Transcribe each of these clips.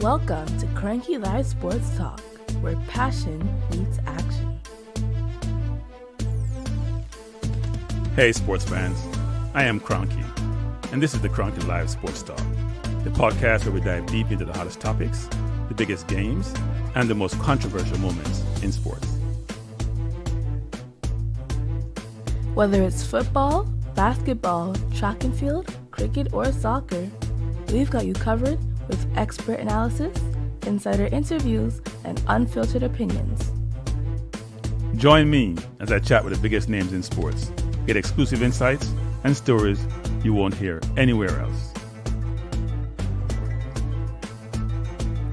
Welcome to Cranky Live Sports Talk, where passion meets action. Hey sports fans, I am Cranky, and this is the Cranky Live Sports Talk, the podcast where we dive deep into the hottest topics, the biggest games, and the most controversial moments in sports. Whether it's football, basketball, track and field, cricket, or soccer, we've got you covered with expert analysis, insider interviews, and unfiltered opinions. Join me as I chat with the biggest names in sports, get exclusive insights and stories you won't hear anywhere else.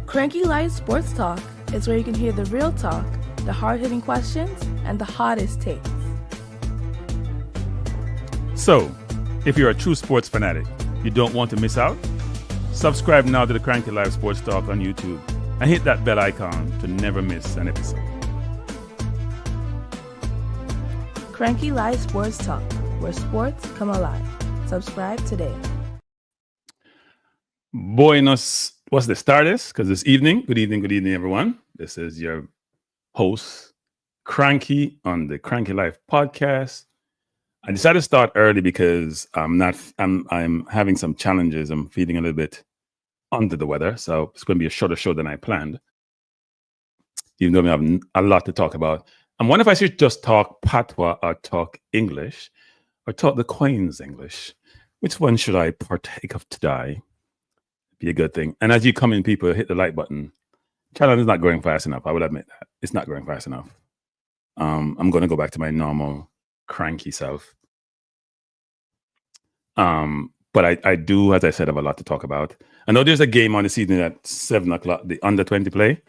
Cranky Live Sports Talk is where you can hear the real talk, the hard-hitting questions, and the hottest takes. So, if you're a true sports fanatic, you don't want to miss out? Subscribe now to the Cranky Live Sports Talk on YouTube and hit that bell icon to never miss an episode. Cranky Live Sports Talk, where sports come alive. Subscribe today. Buenos, what's the starters? Because this evening, good evening, everyone. This is your host, Cranky, on the Cranky Life podcast. I decided to start early because I'm having some challenges. I'm feeling a little bit under the weather, so it's going to be a shorter show than I planned. Even though we have a lot to talk about. I'm wondering if I should just talk patois or talk English or talk the Queen's English. Which one should I partake of today? Be a good thing. And as you come in, people, hit the like button. Challenge is not going fast enough. I will admit that. It's not going fast enough. I'm going to go back to my normal cranky self. But I do, as I said, have a lot to talk about. I know there's a game on this evening at 7 o'clock, the under 20 play,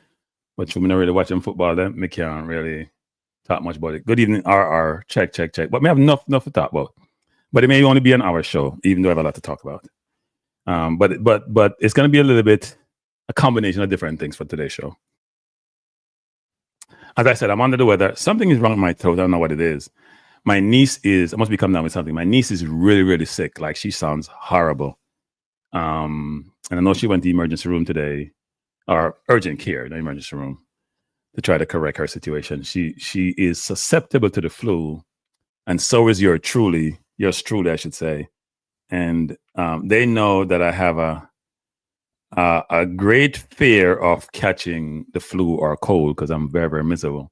but we're not really watching football then. We can't really talk much about it. Good evening, RR. Check. But we have enough to talk about. But it may only be an hour show, even though I have a lot to talk about. But it's going to be a little bit a combination of different things for today's show. As I said, I'm under the weather. Something is wrong with my throat. I don't know what it is. My niece I must be coming down with something. My niece is really, really sick. Like, she sounds horrible. And I know she went to the emergency room today, or urgent care, not emergency room, to try to correct her situation. She is susceptible to the flu, and so is yours truly, I should say. And they know that I have a great fear of catching the flu or cold because I'm very, very miserable.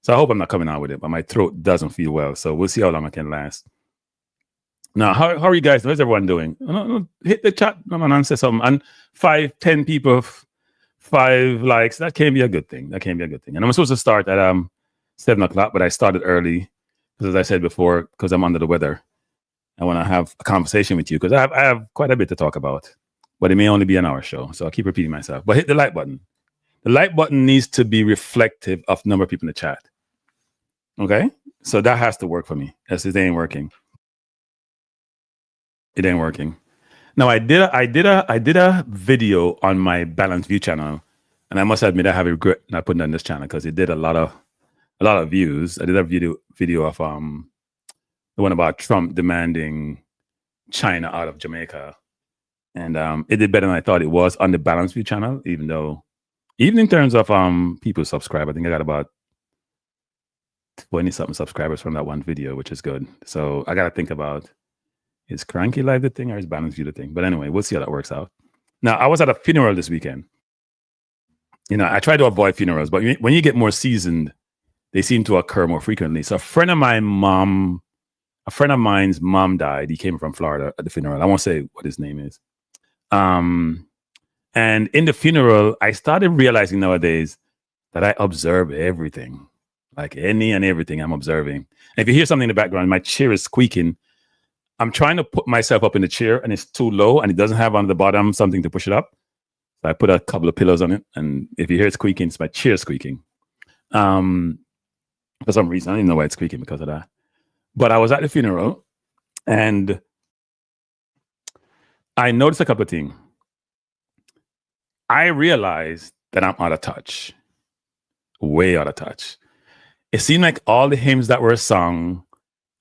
So I hope I'm not coming out with it, but my throat doesn't feel well. So we'll see how long I can last. Now, how are you guys? How's everyone doing? Hit the chat and say something. And 5-10 people, 5 likes. That can be a good thing. And I'm supposed to start at 7 o'clock, but I started early because, as I said before, because I'm under the weather. I want to have a conversation with you because I have quite a bit to talk about. But it may only be an hour show, so I'll keep repeating myself. But hit the like button. The like button needs to be reflective of the number of people in the chat. Okay? So that has to work for me. It ain't working. It ain't working. Now, I did a video on my Balanced View channel, and I must admit I have regret not putting it on this channel because it did a lot of views. I did a video of the one about Trump demanding China out of Jamaica. And it did better than I thought it was on the Balanced View channel, even in terms of people subscribe. I think I got about 20-something subscribers from that one video, which is good. So I got to think about, is Cranky Live the thing or is Balanced View the thing? But anyway, we'll see how that works out. Now, I was at a funeral this weekend. I try to avoid funerals, but when you get more seasoned, they seem to occur more frequently. So a friend of mine's mom died. He came from Florida at the funeral. I won't say what his name is. And in the funeral, I started realizing nowadays that I observe everything, like any and everything I'm observing. And if you hear something in the background, my chair is squeaking. I'm trying to put myself up in the chair and it's too low and it doesn't have on the bottom something to push it up. So I put a couple of pillows on it. And if you hear it squeaking, it's my chair squeaking. For some reason, I don't even know why it's squeaking because of that. But I was at the funeral and I noticed a couple of things. I realized that I'm out of touch, way out of touch. It seemed like all the hymns that were sung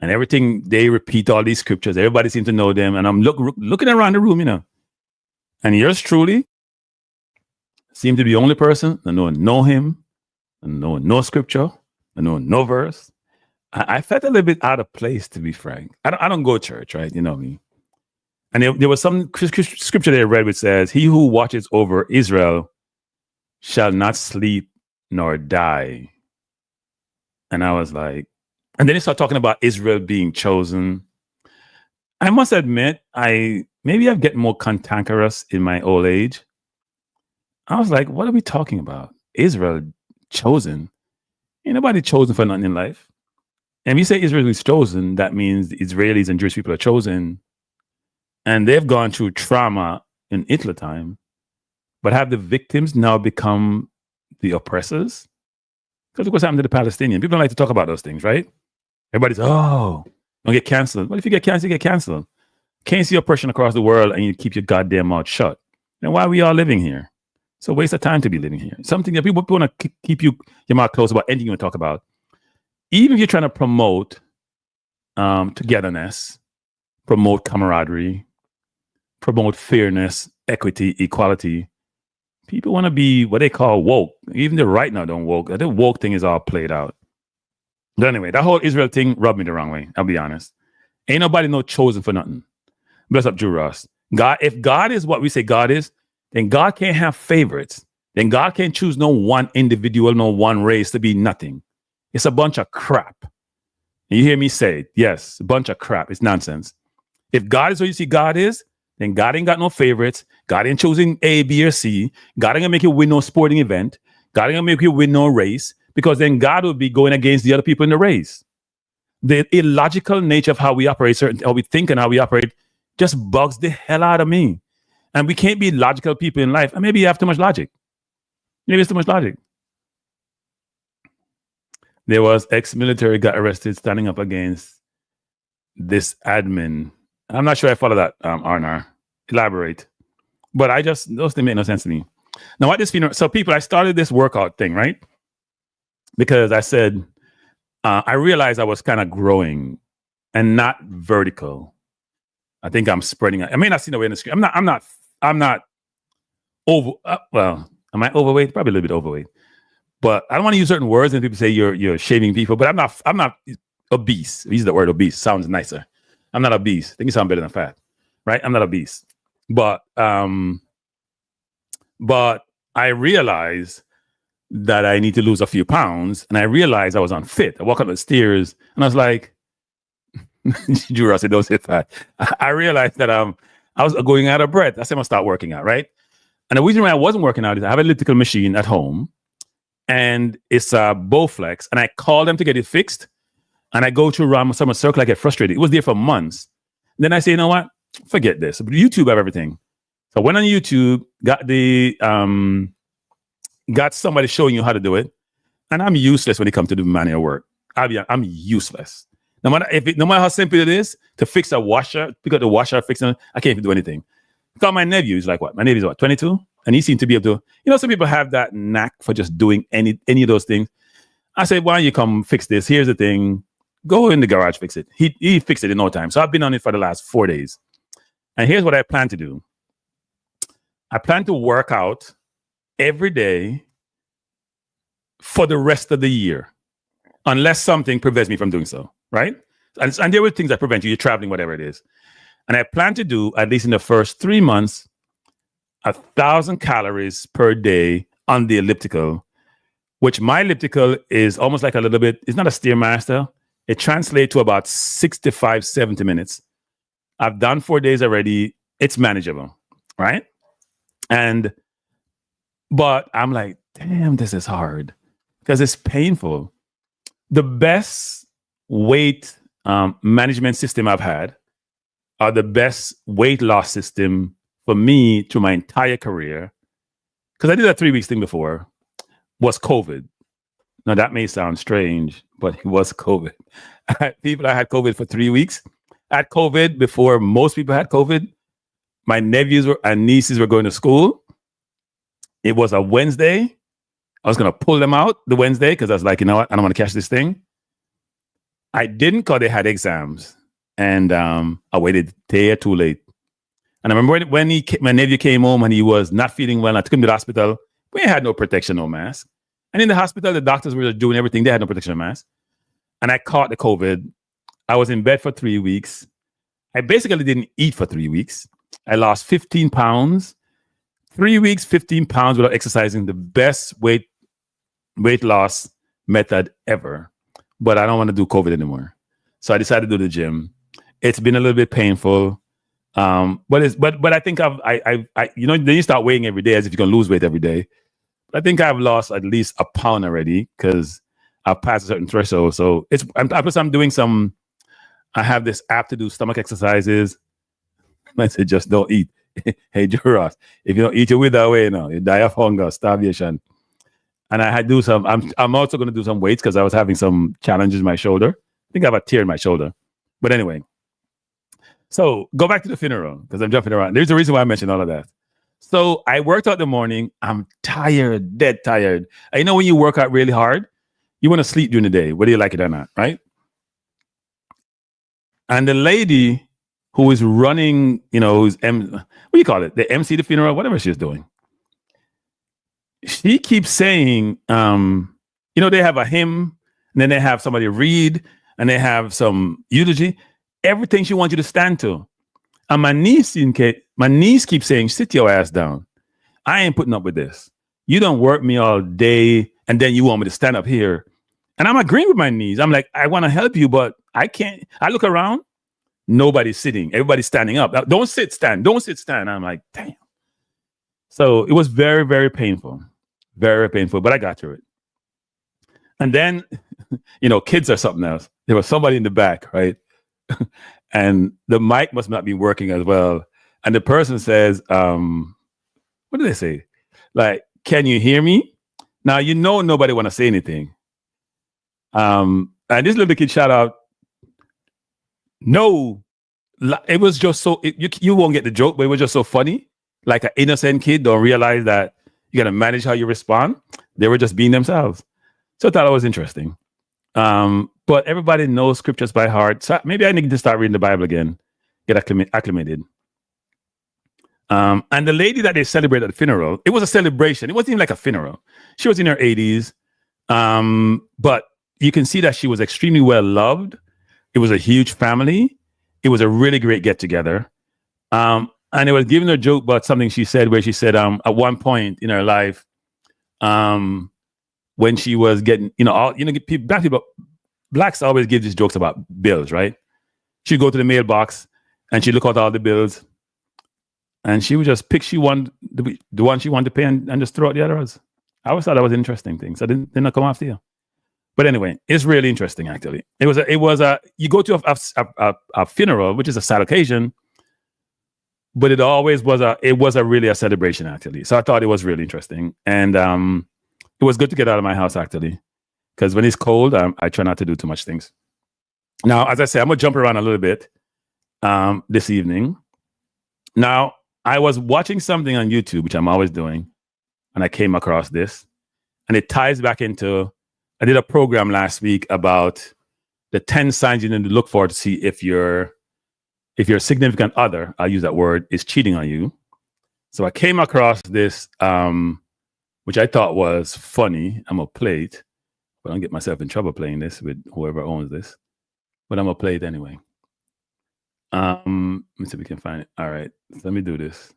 and everything, they repeat all these scriptures. Everybody seemed to know them. And I'm looking around the room, And yours truly, seem to be the only person that know him, and no scripture, and no verse. I felt a little bit out of place, to be frank. I don't go to church, right? You know me. And there was some scripture that I read which says, "He who watches over Israel shall not sleep nor die." And I was like, and then he started talking about Israel being chosen. I must admit, maybe I'm getting more cantankerous in my old age. I was like, what are we talking about? Israel chosen? Ain't nobody chosen for nothing in life. And if you say Israel is chosen, that means the Israelis and Jewish people are chosen. And they've gone through trauma in Hitler time. But have the victims now become the oppressors? Because look what's happened to the Palestinians. People don't like to talk about those things, right? Everybody's, don't get canceled. Well, if you get canceled, you get canceled. Can't see oppression across the world and you keep your goddamn mouth shut. Then why are we all living here? It's a waste of time to be living here. Something that people want to keep your mouth closed about anything you want to talk about. Even if you're trying to promote togetherness, promote camaraderie, promote fairness, equity, equality, people want to be what they call woke. Even the right now don't woke. The woke thing is all played out. But anyway, that whole Israel thing rubbed me the wrong way. I'll be honest. Ain't nobody no chosen for nothing. Bless up, Drew Ross. God, if God is what we say God is, then God can't have favorites. Then God can't choose no one individual, no one race to be nothing. It's a bunch of crap. And you hear me say it. Yes, a bunch of crap. It's nonsense. If God is what you see God is, then God ain't got no favorites. God ain't choosing A, B, or C. God ain't gonna make you win no sporting event. God ain't gonna make you win no race, because then God will be going against the other people in the race. The illogical nature of how we operate, how we think and how we operate, just bugs the hell out of me. And we can't be logical people in life. And maybe you have too much logic. Maybe it's too much logic. There was ex-military got arrested standing up against this admin. I'm not sure I follow that, Arnar. Elaborate. But those things make no sense to me. Now, what this funeral, so people, I started this workout thing, right? Because I said, I realized I was kind of growing and not vertical. I think I'm spreading. I may not see the way in the screen. I'm not over. Well, am I overweight? Probably a little bit overweight. But I don't want to use certain words, and people say you're shaming people. But I'm not obese. Use the word obese. Sounds nicer. I'm not obese. I think it sounds better than fat, right? I'm not obese. But I realized that I need to lose a few pounds, and I realized I was unfit. I walk up the stairs, and I was like, Drew Ross said, "Don't say fat." I realized that I was going out of breath. I said, I'm gonna start working out, right? And the reason why I wasn't working out is I have an elliptical machine at home, and it's a Bowflex, and I call them to get it fixed, and I go to around some circle. I get frustrated. It was there for months. Then I say, you know what? Forget this. YouTube have everything. So I went on YouTube, got somebody showing you how to do it, and I'm useless when it comes to do manual work. I'm useless. No matter how simple it is to fix a washer, pick up the washer, fix it, I can't even do anything. Call my nephew. He's like, what? My nephew's what, 22? And he seemed to be able to, some people have that knack for just doing any of those things. I said, why don't you come fix this? Here's the thing. Go in the garage, fix it. He fixed it in no time. So I've been on it for the last 4 days. And here's what I plan to do. I plan to work out every day for the rest of the year, unless something prevents me from doing so, right? And there were things that prevent you. You're traveling, whatever it is. And I plan to do, at least in the first 3 months, 1,000 calories per day on the elliptical, which my elliptical is almost like a little bit, it's not a Stairmaster. It translates to about 65, 70 minutes. I've done 4 days already. It's manageable, right? But I'm like, damn, this is hard because it's painful. The best weight management system I've had, or the best weight loss system for me through my entire career, because I did that 3 weeks thing before, was COVID. Now that may sound strange, but it was COVID. I had COVID for 3 weeks. I had COVID before most people had COVID. My nephews and nieces were going to school. It was a Wednesday. I was going to pull them out the Wednesday because I was like, you know what? I don't want to catch this thing. I didn't because they had exams. And I waited a day or too late. And I remember when my nephew came home and he was not feeling well, I took him to the hospital. We ain't had no protection, no mask. And in the hospital, the doctors were doing everything. They had no protection, no mask. And I caught the COVID. I was in bed for 3 weeks. I basically didn't eat for 3 weeks. I lost 15 pounds. 3 weeks, 15 pounds without exercising. The best weight loss method ever. But I don't want to do COVID anymore. So I decided to do the gym. It's been a little bit painful. But I think I then you start weighing every day as if you're gonna lose weight every day. But I think I've lost at least a pound already because I've passed a certain threshold. So I'm doing some. I have this app to do stomach exercises. I said just don't eat. Hey Joe Ross, if you don't eat, you wither away. You die of hunger, starvation. And I had do some. I'm also going to do some weights because I was having some challenges in my shoulder. I think I have a tear in my shoulder. But anyway. So go back to the funeral because I'm jumping around. There's a reason why I mentioned all of that. So I worked out in the morning. I'm tired, dead tired. I know when you work out really hard, you want to sleep during the day, whether you like it or not, right? And the lady who is running, who's what do you call it? The MC the funeral, whatever she's doing. She keeps saying, they have a hymn, and then they have somebody read, and they have some eulogy. Everything she wants you to stand to. And my niece keeps saying, sit your ass down. I ain't putting up with this. You don't work me all day and then you want me to stand up here. And I'm agreeing with my niece. I'm like, I want to help you, but I can't. I look around, nobody's sitting. Everybody's standing up. Don't sit, stand. Don't sit, stand. I'm like, damn. So it was very, very painful. Very painful, but I got through it. And then, kids are something else. There was somebody in the back, right? And the mic must not be working as well. And the person says, what do they say? Like, can you hear me? Now, nobody want to say anything. And this little kid shout out, no, it was just so, you won't get the joke, but it was just so funny. Like an innocent kid don't realize that you got to manage how you respond. They were just being themselves. So I thought it was interesting. But everybody knows scriptures by heart. So maybe I need to start reading the Bible again, get acclimated. And the lady that they celebrated at the funeral, it was a celebration. It wasn't even like a funeral. She was in her 80s. But you can see that she was extremely well loved. It was a huge family. It was a really great get together. And it was giving her a joke about something she said, where she said, at one point in her life, when she was getting, blacks always give these jokes about bills, right? She'd go to the mailbox and she'd look at all the bills and she would just pick the one she wanted to pay and just throw out the others. I always thought that was an interesting thing. So I didn't come after you. But anyway, it's really interesting, actually. You go to a funeral, which is a sad occasion, but it was really a celebration, actually. So I thought it was really interesting. And it was good to get out of my house, actually. Because when it's cold, I try not to do too much things. Now, as I say, I'm going to jump around a little bit this evening. Now, I was watching something on YouTube, which I'm always doing, and I came across this. And it ties back into, I did a program last week about the 10 signs you need to look for to see if your significant other, I'll use that word, is cheating on you. So I came across this, which I thought was funny. I'm going to play it. I don't get myself in trouble playing this with whoever owns this, but I'm gonna play it anyway. Let me see if we can find it. All right, so let me do this.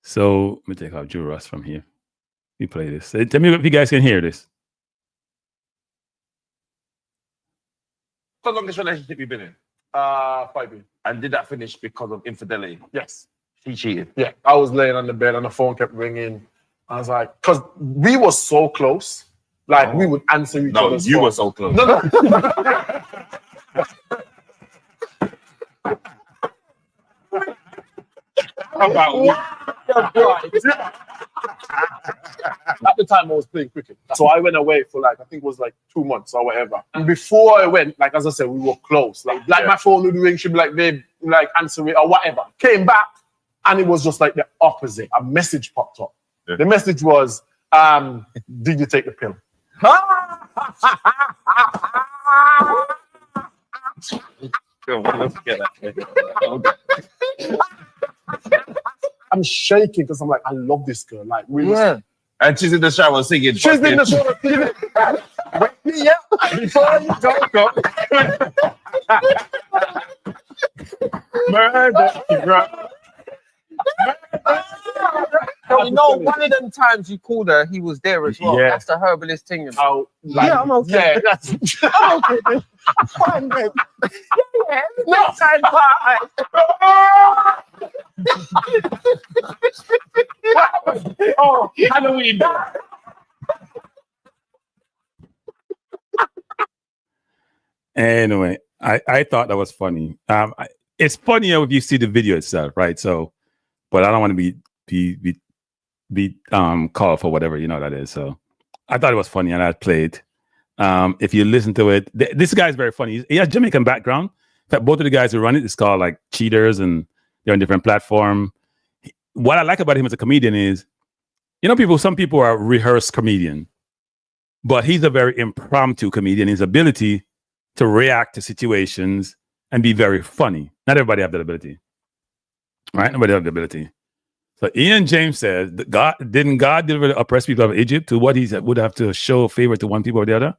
So let me take out Joe Ross from here. Let me play this. Tell me if you guys can hear this. The longest relationship you've been in? 5 years. And did that finish because of infidelity? Yes. She cheated? Yeah. I was laying on the bed and the phone kept ringing. I was like, because we were so close, like we would answer each other's No, you phone. were so close. No. How about At the time, I was playing cricket. So I went away for I think it was 2 months or whatever. And before I went, as I said, we were close. My phone would ring, she'd be like, babe, answer it or whatever. Came back and it was just the opposite. A message popped up. Yeah. The message was, did you take the pill? I'm shaking because I'm like, I love this girl. Like, really. Yeah. And she's in the shower singing. She's in the shower singing. Wake me up before you go. Murder, bro. So you know, one of them times you called her, he was there as well. Yeah. That's the herbalist thing. Oh, like, Yeah, I'm okay. Yeah, that's I'm okay, babe. Fine, babe. Yeah, no time Oh, Halloween. Anyway, I thought that was funny. It's funnier if you see the video itself, right? So, but I don't want to be called for whatever that is. So, I thought it was funny, and I played. If you listen to it, this guy is very funny. He has Jamaican background. In fact, both of the guys who run it is called like Cheaters, and they're on different platform. What I like about him as a comedian is, some people are rehearsed comedian, but he's a very impromptu comedian. His ability to react to situations and be very funny. Not everybody have that ability, right? Nobody have the ability. So Ian James says, didn't God deliver the oppressed people of Egypt to what he would have to show favor to one people or the other?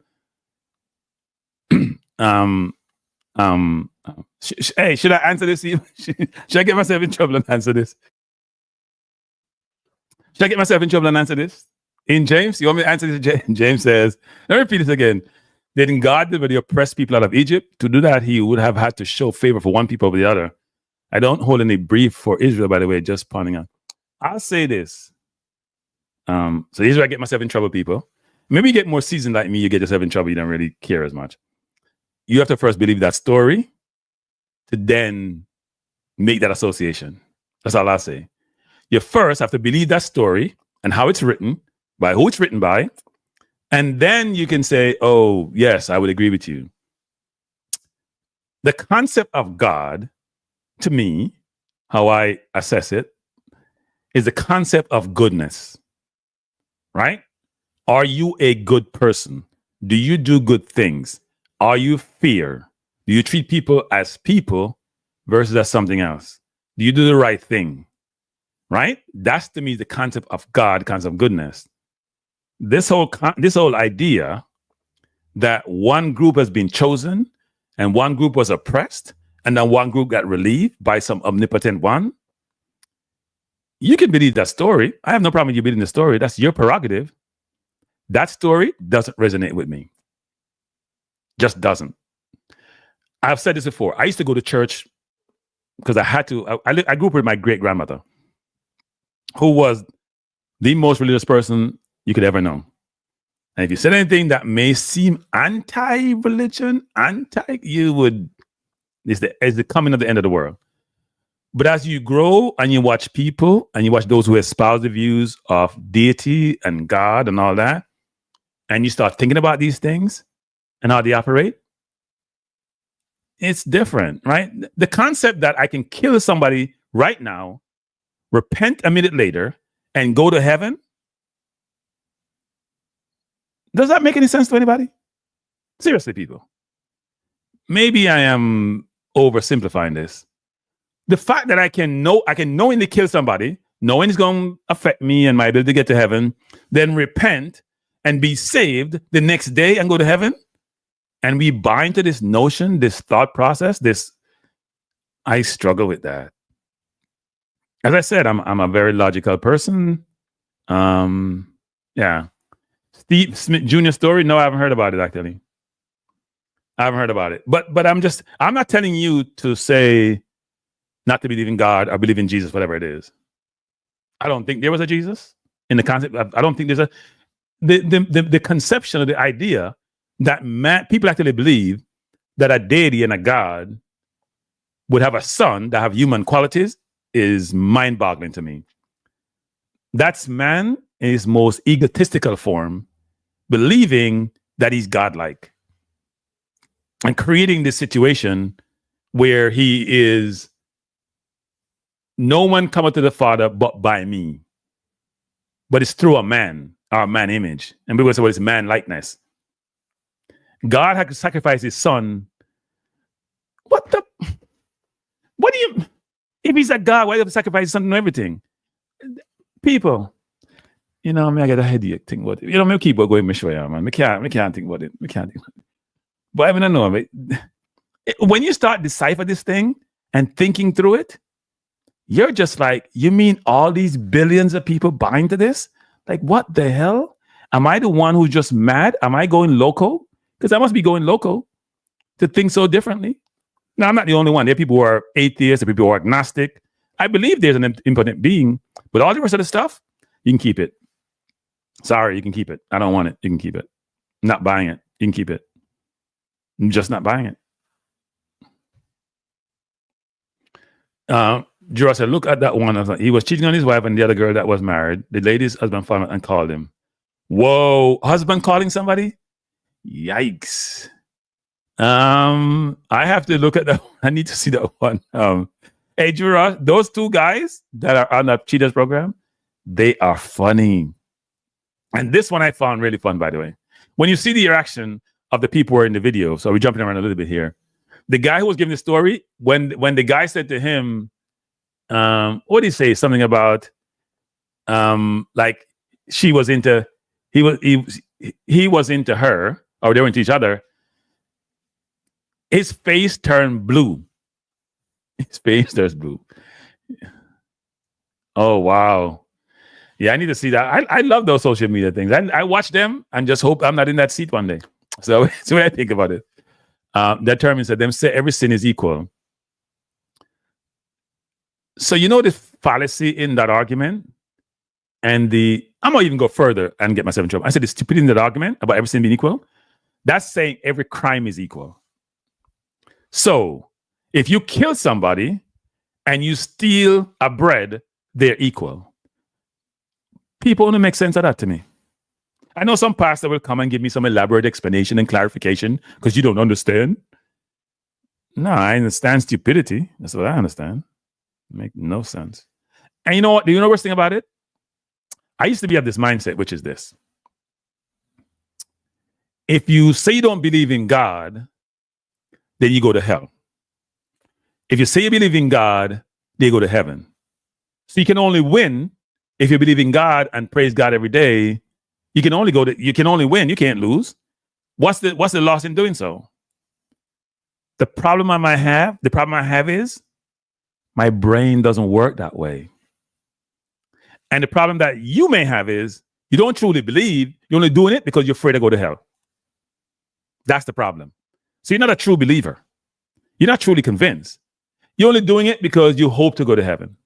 Hey, should I answer this? Should I get myself in trouble and answer this? Should I get myself in trouble and answer this? In James, you want me to answer this? James says, let me repeat this again. Didn't God deliver the oppressed people out of Egypt? To do that, he would have had to show favor for one people over the other. I don't hold any brief for Israel, by the way, just pointing out. I'll say this. So here's where I get myself in trouble, people. Maybe you get more seasoned like me, you get yourself in trouble, you don't really care as much. You have to first believe that story to then make that association. That's all I'll say. You first have to believe that story and how it's written, by who it's written by, and then you can say, oh, yes, I would agree with you. The concept of God, to me, how I assess it, is the concept of goodness, right? Are you a good person? Do you do good things? Are you fair? Do you treat people as people versus as something else? Do you do the right thing? Right? That's to me the concept of God, concept of goodness. This whole idea that one group has been chosen and one group was oppressed and then one group got relieved by some omnipotent one. You can believe that story. I have no problem with you believing the story. That's your prerogative. That story doesn't resonate with me. Just doesn't. I've said this before. I used to go to church because I had to. I grew up with my great grandmother, who was the most religious person you could ever know. And if you said anything that may seem anti-religion, it's the coming of the end of the world. But as you grow and you watch people and you watch those who espouse the views of deity and God and all that, and you start thinking about these things and how they operate, it's different, right? The concept that I can kill somebody right now, repent a minute later, and go to heaven, does that make any sense to anybody? Seriously, people. Maybe I am oversimplifying this. The fact that I can knowingly kill somebody, knowing it's going to affect me and my ability to get to heaven, then repent and be saved the next day and go to heaven, and we bind to this notion, this thought process, I struggle with that. As I said, I'm a very logical person. Yeah. Steve Smith Jr. story? No, I haven't heard about it, actually. I haven't heard about it. But I'm not telling you to say not to believe in God or believe in Jesus, whatever it is. I don't think there was a Jesus in the concept. I don't think there's the conception of the idea that people actually believe that a deity and a God would have a son that have human qualities is mind-boggling to me. That's man in his most egotistical form, believing that he's godlike and creating this situation where he is, no one cometh to the Father but by me. But it's through a man, our man image. And people say, well, it's man likeness. God had to sacrifice his son. If he's a God, why do you have to sacrifice his son and everything? people, you know, I get a headache think about it. You know, me keep on going, me show you, man. Me can't think about it. Me can't think about it. But I mean, I know, when you start decipher this thing and thinking through it, you're just like, you mean all these billions of people buying to this? Like, what the hell? Am I the one who's just mad? Am I going loco? Because I must be going loco to think so differently. Now, I'm not the only one. There are people who are atheists, there are people who are agnostic. I believe there's an impotent being, but all the rest of the stuff, you can keep it. Sorry, you can keep it. I don't want it. You can keep it. I'm not buying it. You can keep it. I'm just not buying it. Jura said, look at that one. I was like, he was cheating on his wife and the other girl that was married. The lady's husband found out and called him. Whoa, husband calling somebody? Yikes. I have to look at that. I need to see that one. Hey, Jura, those two guys that are on that Cheaters program, they are funny. And this one I found really fun, by the way. When you see the reaction of the people who are in the video, so we're jumping around a little bit here. The guy who was giving the story, when the guy said to him, what did he say? Something about like he was into her, or they were into each other. His face turned blue. His face turns blue. Oh wow. Yeah, I need to see that. I love those social media things. I watch them and just hope I'm not in that seat one day. So that's what I think about it. That term is that them say every sin is equal. So you know the fallacy in that argument, and I'm gonna even go further and get myself in trouble. I said the stupidity in that argument about every sin being equal. That's saying every crime is equal. So if you kill somebody and you steal a bread, they're equal. People only make sense of that to me. I know some pastor will come and give me some elaborate explanation and clarification because you don't understand. No, I understand stupidity. That's what I understand. Make no sense. And you know what? Do you know the worst thing about it? I used to be of this mindset, which is this. If you say you don't believe in God, then you go to hell. If you say you believe in God, then you go to heaven. So you can only win if you believe in God and praise God every day. You can only win. You can't lose. What's the loss in doing so? The problem I have is my brain doesn't work that way. And the problem that you may have is you don't truly believe. You're only doing it because you're afraid to go to hell. That's the problem. So you're not a true believer. You're not truly convinced. You're only doing it because you hope to go to heaven.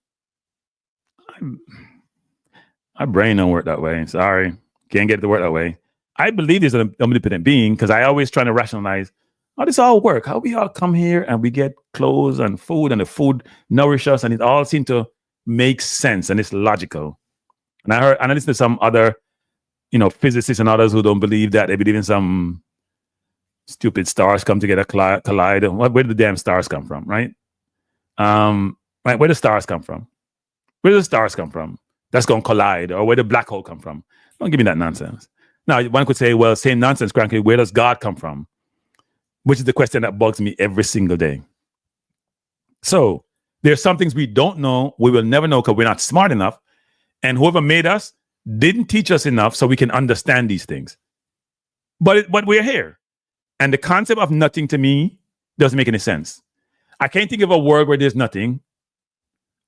My brain don't work that way. Sorry. Can't get it to work that way. I believe there's an omnipotent being because I always try to rationalize how this all work. How we all come here and we get clothes and food, and the food nourish us, and it all seems to make sense and it's logical. And I listened to some other, physicists and others who don't believe that. They believe in some stupid stars come together, collide. Where do the damn stars come from, right? Right, where do stars come from? Where do the stars come from? That's going to collide, or where the black hole come from? Don't give me that nonsense. Now, one could say, well, same nonsense, Cranky. Where does God come from? Which is the question that bugs me every single day. So there's some things we don't know. We will never know because we're not smart enough. And whoever made us didn't teach us enough so we can understand these things. But we're here. And the concept of nothing to me doesn't make any sense. I can't think of a world where there's nothing,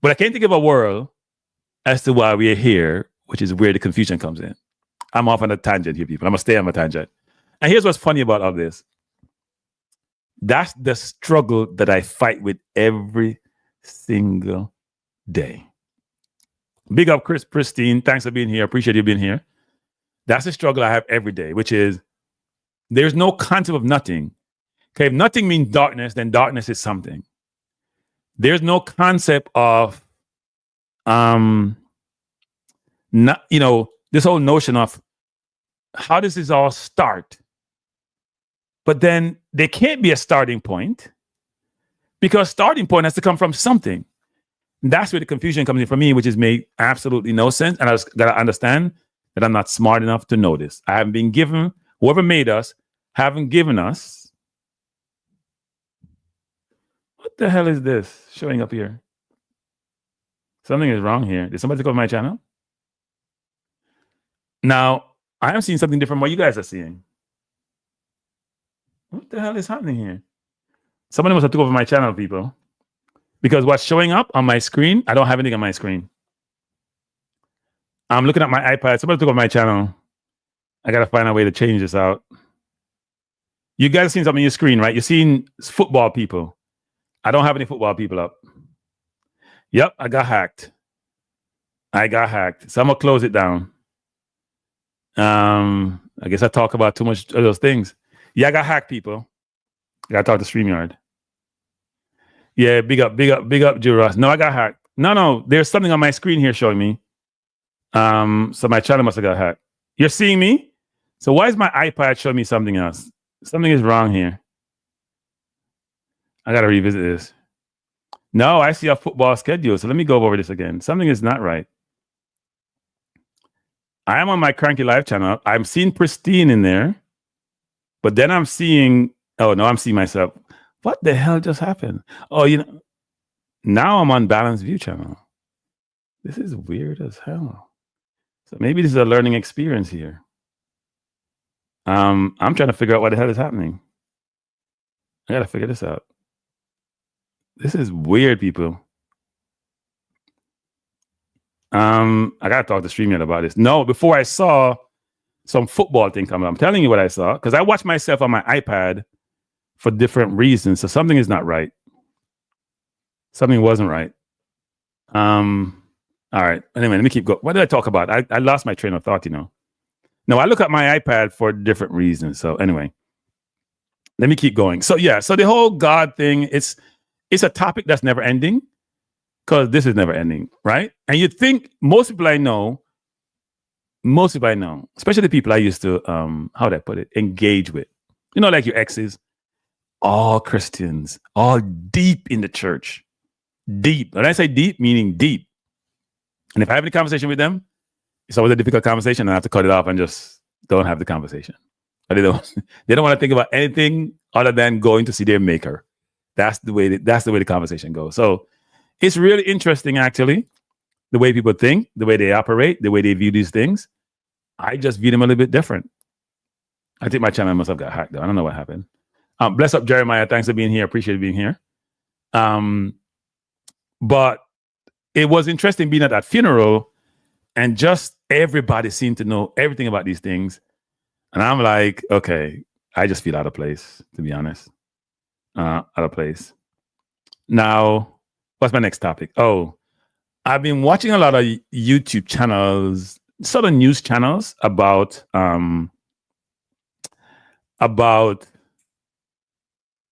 but I can't think of a world as to why we're here, which is where the confusion comes in. I'm off on a tangent here, people. I'm going to stay on my tangent. And here's what's funny about all this. That's the struggle that I fight with every single day. Big up, Christine. Thanks for being here. Appreciate you being here. That's the struggle I have every day, which is there's no concept of nothing. Okay, if nothing means darkness, then darkness is something. There's no concept of this whole notion of how does this all start? But then there can't be a starting point because starting point has to come from something. And that's where the confusion comes in for me, which is made absolutely no sense. And I just got to understand that I'm not smart enough to know this. I haven't been given, whoever made us, haven't given us. What the hell is this showing up here? Something is wrong here. Did somebody take over my channel? Now, I am seeing something different from what you guys are seeing. What the hell is happening here? Somebody must have took over my channel, people. Because what's showing up on my screen, I don't have anything on my screen. I'm looking at my iPad. Somebody took over my channel. I got to find a way to change this out. You guys seen something on your screen, right? You're seeing football people. I don't have any football people up. Yep, I got hacked. So I'm going to close it down. I guess I talk about too much of those things. Yeah, I got hacked, people. I got to talk to StreamYard. Yeah, big up, Juras. No, I got hacked. No, there's something on my screen here showing me. So my channel must have got hacked. You're seeing me? So why is my iPad showing me something else? Something is wrong here. I got to revisit this. No, I see a football schedule. So let me go over this again. Something is not right. I am on my Cranky Live channel. I'm seeing Pristine in there. But then I'm seeing, oh no, I'm seeing myself. What the hell just happened? Oh, now I'm on Balanced View channel. This is weird as hell. So maybe this is a learning experience here. I'm trying to figure out what the hell is happening. I got to figure this out. This is weird, people. I got to talk to StreamYard about this. No, before I saw some football thing coming up. I'm telling you what I saw because I watched myself on my iPad for different reasons. So something is not right. Something wasn't right. All right. Anyway, let me keep going. What did I talk about? I lost my train of thought, No, I look at my iPad for different reasons. So anyway, let me keep going. So yeah, so the whole God thing, it's a topic that's never ending because this is never ending, right? And you think most people I know, especially the people I used to, how would I put it, engage with, like your exes, all Christians, all deep in the church, deep. When I say deep, meaning deep. And if I have any conversation with them, it's always a difficult conversation and I have to cut it off and just don't have the conversation. But they don't want to think about anything other than going to see their maker. That's the way the conversation goes. So it's really interesting, actually, the way people think, the way they operate, the way they view these things. I just view them a little bit different. I think my channel must have got hacked, though. I don't know what happened. Bless up, Jeremiah. Thanks for being here. Appreciate being here. But it was interesting being at that funeral and just everybody seemed to know everything about these things. And I'm like, okay, I just feel out of place, to be honest. Out of place. Now, what's my next topic? Oh, I've been watching a lot of YouTube channels, sort of news channels about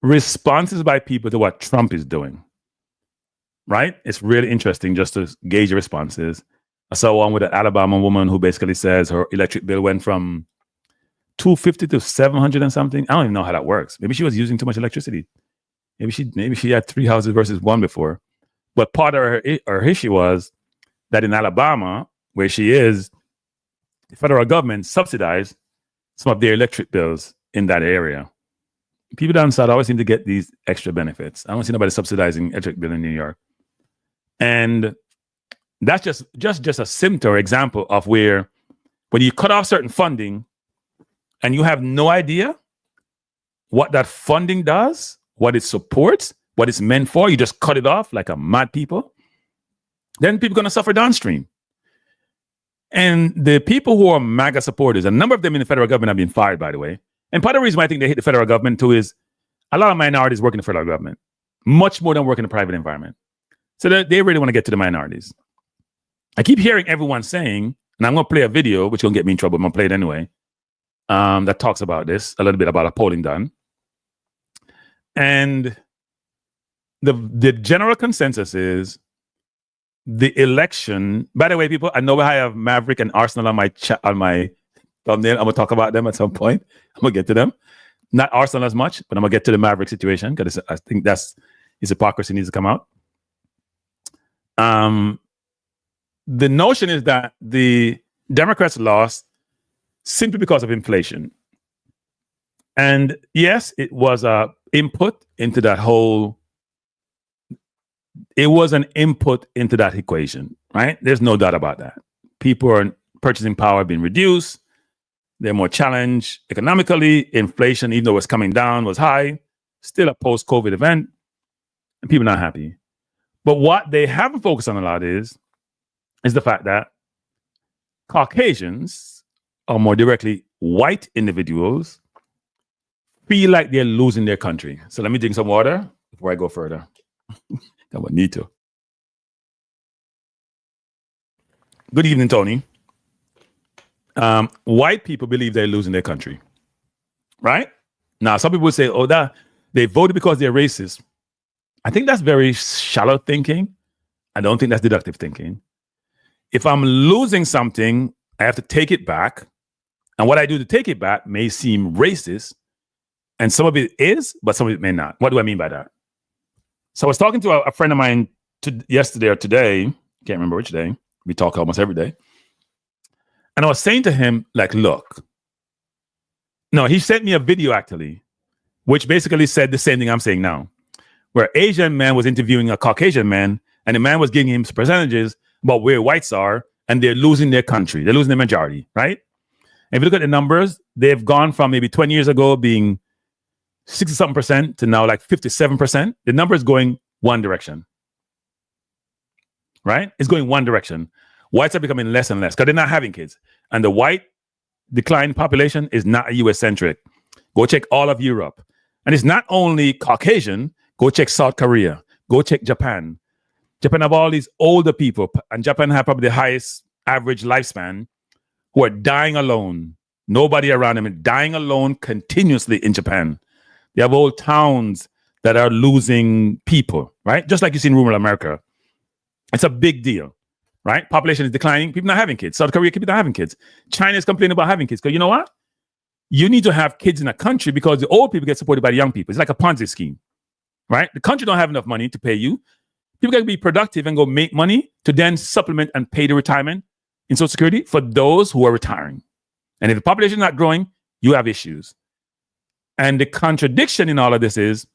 responses by people to what Trump is doing. Right? It's really interesting just to gauge the responses. I saw one with an Alabama woman who basically says her electric bill went from $250 to $700 and something. I don't even know how that works. Maybe she was using too much electricity. Maybe she had 3 houses versus 1 before. But part of her issue was that in Alabama, where she is, the federal government subsidized some of their electric bills in that area. People down south always seem to get these extra benefits. I don't see nobody subsidizing electric bill in New York. And that's just a symptom or example of where when you cut off certain funding and you have no idea what that funding does, what it supports, what it's meant for, you just cut it off like a mad people, then people are going to suffer downstream. And the people who are MAGA supporters, a number of them in the federal government have been fired, by the way. And part of the reason why I think they hate the federal government too is a lot of minorities work in the federal government, much more than work in the private environment. So they really want to get to the minorities. I keep hearing everyone saying, and I'm going to play a video, which will get me in trouble, I'm going to play it anyway, that talks about this, a little bit about a polling done. And the general consensus is the election, by the way, people, I know I have Maverick and Arsenal on my thumbnail. I'm going to talk about them at some point. I'm going to get to them. Not Arsenal as much, but I'm going to get to the Maverick situation because I think his hypocrisy needs to come out. The notion is that the Democrats lost simply because of inflation. And yes, it was an input into that whole, it was an input into that equation, right? There's no doubt about that. People are purchasing power being reduced. They're more challenged economically. Inflation, even though it's coming down, was high. Still a post-COVID event. And people not happy. But what they haven't focused on a lot is the fact that Caucasians, or more directly, white individuals, feel like they're losing their country. So let me drink some water before I go further. I would need to. Good evening, Tony. White people believe they're losing their country, right? Now, some people say, oh, that they voted because they're racist. I think that's very shallow thinking. I don't think that's deductive thinking. If I'm losing something, I have to take it back. And what I do to take it back may seem racist. And some of it is, but some of it may not. What do I mean by that? So I was talking to a friend of mine yesterday or today. Can't remember which day. We talk almost every day. And I was saying to him, like, look. No, he sent me a video, actually, which basically said the same thing I'm saying now. Where an Asian man was interviewing a Caucasian man, and the man was giving him percentages about where whites are, and they're losing their country. They're losing their majority, right? And if you look at the numbers, they've gone from maybe 20 years ago being 60-something% to now like 57%. The number is going one direction, right? It's going one direction. Whites are becoming less and less because they're not having kids. And the white decline population is not US-centric. Go check all of Europe. And it's not only Caucasian. Go check South Korea. Go check Japan. Japan have all these older people, and Japan have probably the highest average lifespan, who are dying alone. Nobody around them, dying alone continuously in Japan. They have whole towns that are losing people, right? Just like you see in rural America. It's a big deal, right? Population is declining. People not having kids. South Korea, people not having kids. China is complaining about having kids. Because you know what? You need to have kids in a country because the old people get supported by the young people. It's like a Ponzi scheme, right? The country don't have enough money to pay you. People can be productive and go make money to then supplement and pay the retirement in Social Security for those who are retiring. And if the population is not growing, you have issues. And the contradiction in all of this is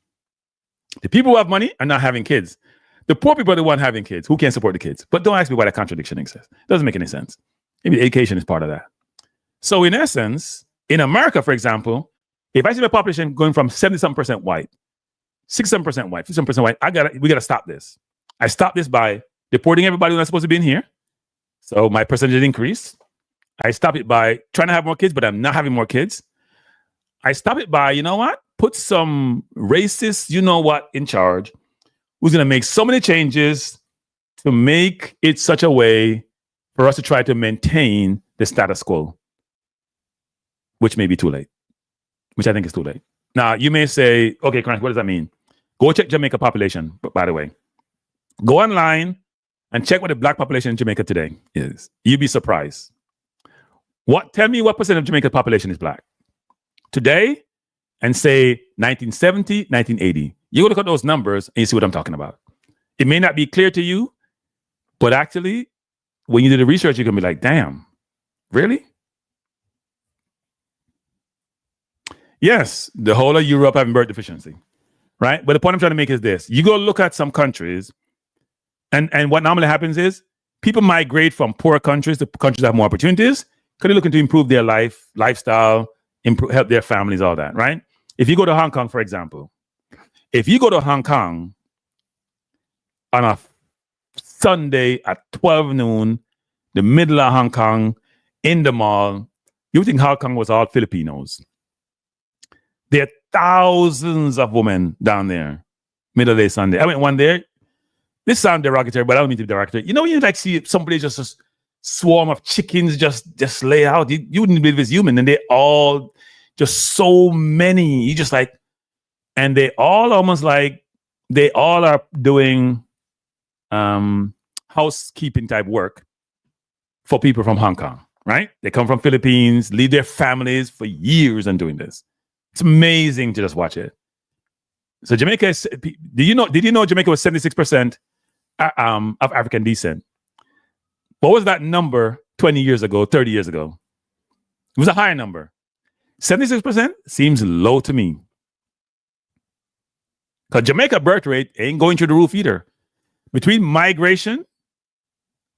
the people who have money are not having kids. The poor people are the one having kids who can't support the kids. But don't ask me why that contradiction exists. It doesn't make any sense. Maybe education is part of that. So in essence, in America, for example, if I see the population going from 70-something% white, 67% white, 57% white, we gotta stop this. I stop this by deporting everybody who's not supposed to be in here. So my percentage increase. I stop it by trying to have more kids, but I'm not having more kids. I stop it by, you know what? Put some racist, you know what, in charge, who's going to make so many changes to make it such a way for us to try to maintain the status quo, which may be too late, which I think is too late. Now, you may say, okay, Crank, what does that mean? Go check Jamaica population, by the way. Go online and check what the black population in Jamaica today is. You'd be surprised. Tell me what percent of Jamaica's population is black today, and say 1970, 1980. You go look at those numbers and you see what I'm talking about. It may not be clear to you, but actually, when you do the research, you're gonna be like, damn, really? Yes, the whole of Europe having birth deficiency, right? But the point I'm trying to make is this. You go look at some countries, and what normally happens is people migrate from poor countries to countries that have more opportunities because they're looking to improve their lifestyle, help their families, all that, right? If you go to Hong Kong, for example, if you go to Hong Kong on a Sunday at 12 noon, the middle of Hong Kong, in the mall, you would think Hong Kong was all Filipinos. There are thousands of women down there, middle day Sunday. I went one there. This sounds derogatory, but I don't mean to be derogatory. You know, you like see somebody just a swarm of chickens just lay out. You wouldn't believe it's human, and they all just so many. You just like, and they all almost like they all are doing housekeeping type work for people from Hong Kong, right? They come from Philippines, leave their families for years and doing this. It's amazing to just watch it. So Jamaica is, did you know Jamaica was 76% of African descent? What was that number 20 years ago, 30 years ago? It was a higher number. 76% seems low to me. Because Jamaica birth rate ain't going through the roof either. Between migration,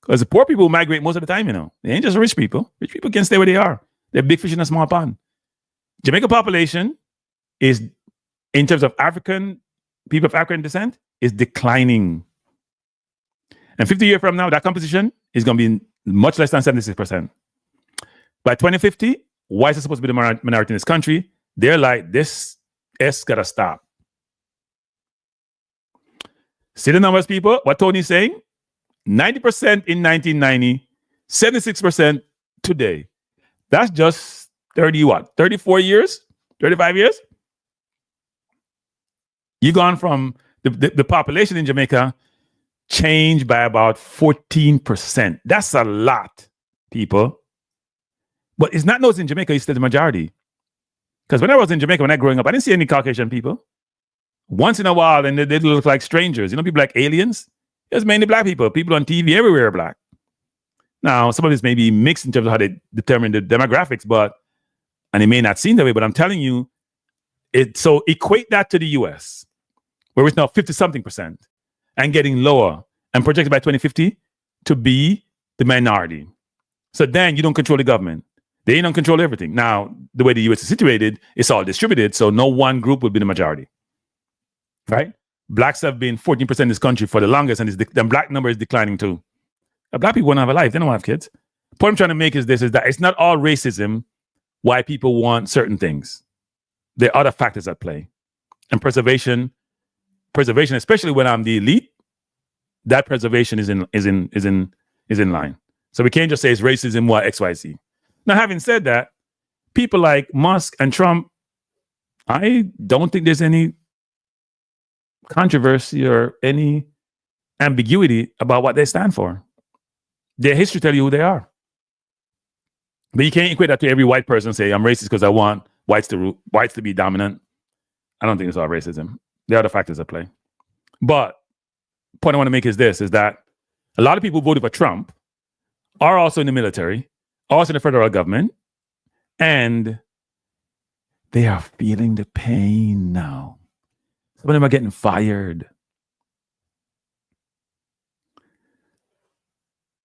Because the poor people migrate most of the time, you know. They ain't just rich people. Rich people can stay where they are. They're big fish in a small pond. Jamaica population is, in terms of people of African descent, is declining. And 50 years from now, that composition is going to be much less than 76%. By 2050, whites are supposed to be the minority in this country. They're like, this S got to stop. See the numbers, people? What Tony's saying? 90% in 1990, 76% today. That's just 34 years? 35 years? You gone from the population in Jamaica changed by about 14%. That's a lot, people. But it's not noticed in Jamaica, it's still the majority. Because when I was in Jamaica, when I was growing up, I didn't see any Caucasian people. Once in a while, and they look like strangers. You know, people like aliens. There's mainly black people. People on TV everywhere are black. Now, some of this may be mixed in terms of how they determine the demographics, and it may not seem that way, but I'm telling you, so equate that to the US, where it's now 50-something% and getting lower and projected by 2050 to be the minority. So then you don't control the government. They don't control everything. Now, the way the US is situated, it's all distributed, so no one group will be the majority. Right? Blacks have been 14% in this country for the longest, and the black number is declining too. Black people don't have a life. They don't have kids. The point I'm trying to make is that it's not all racism why people want certain things. There are other factors at play. And preservation, especially when I'm the elite, that preservation is in line. So we can't just say it's racism, why X, Y, Z. Now, having said that, people like Musk and Trump, I don't think there's any controversy or any ambiguity about what they stand for. Their history tells you who they are. But you can't equate that to every white person and say, I'm racist because I want whites to be dominant. I don't think it's all racism. There are other factors at play. But the point I want to make is that a lot of people voted for Trump are also in the military, also in the federal government, and they are feeling the pain now. Some of them are getting fired.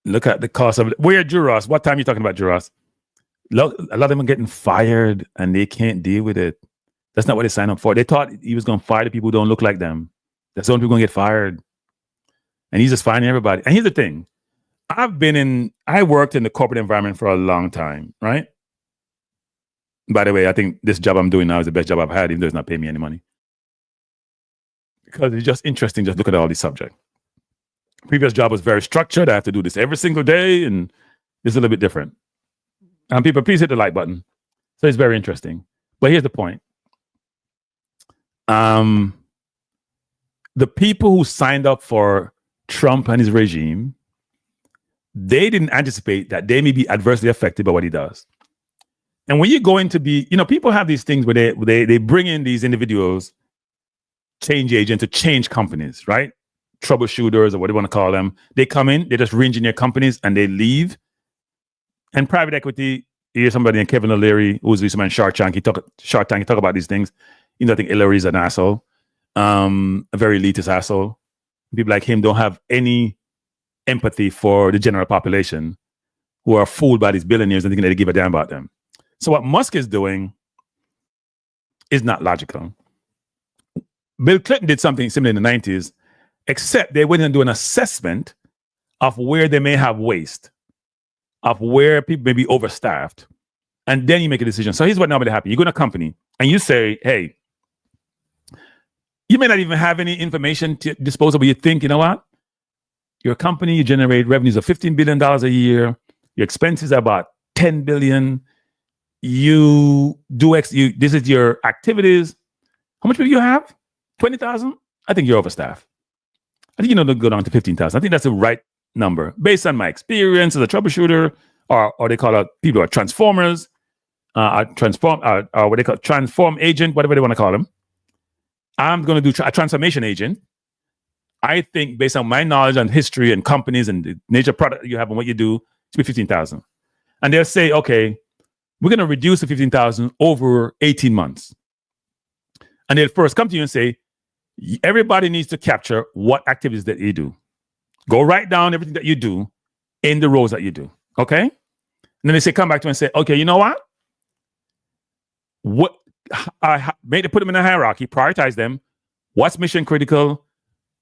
Look at the cost of it. Where Juros? What time are you talking about, Juros? Look, a lot of them are getting fired and they can't deal with it. That's not what they signed up for. They thought he was going to fire the people who don't look like them. That's the only people going to get fired. And he's just firing everybody. And here's the thing. I worked in the corporate environment for a long time, right? By the way, I think this job I'm doing now is the best job I've had, even though it's not paying me any money. Because it's just interesting, just look at all these subjects. Previous job was very structured. I have to do this every single day, and this is a little bit different. And people, please hit the like button. So it's very interesting. But here's the point. The people who signed up for Trump and his regime, they didn't anticipate that they may be adversely affected by what he does. And when you're going to be, people have these things where they bring in these individuals, change agents to change companies, right? Troubleshooters or what you want to call them. They come in, they just re-engineer companies and they leave. And private equity, you hear somebody named Kevin O'Leary, who's recently on Shark Tank, he talk about these things. I think Hillary's an asshole, a very elitist asshole. People like him don't have any empathy for the general population who are fooled by these billionaires and thinking they give a damn about them. So what Musk is doing is not logical. Bill Clinton did something similar in the 90s, except they went and do an assessment of where they may have waste, of where people may be overstaffed, and then you make a decision. So here's what normally happens. You go to a company and you say, hey, you may not even have any information to dispose of, but you think, you know what? Your company, you generate revenues of $15 billion a year. Your expenses are about $10 billion. You do this is your activities. How much people you have? 20,000? I think you're overstaffed. I think they'll go down to 15,000. I think that's the right number based on my experience as a troubleshooter, or they call it people who are transformers, what they call transform agent, whatever they want to call them. I'm going to do a transformation agent. I think based on my knowledge and history and companies and the nature of product you have and what you do, to be 15,000. And they'll say, okay, we're going to reduce the 15,000 over 18 months. And they'll first come to you and say, everybody needs to capture what activities that you do. Go write down everything that you do in the roles that you do. Okay. And then they say, come back to me and say, okay, you know what? What put them in a hierarchy, prioritize them. What's mission critical?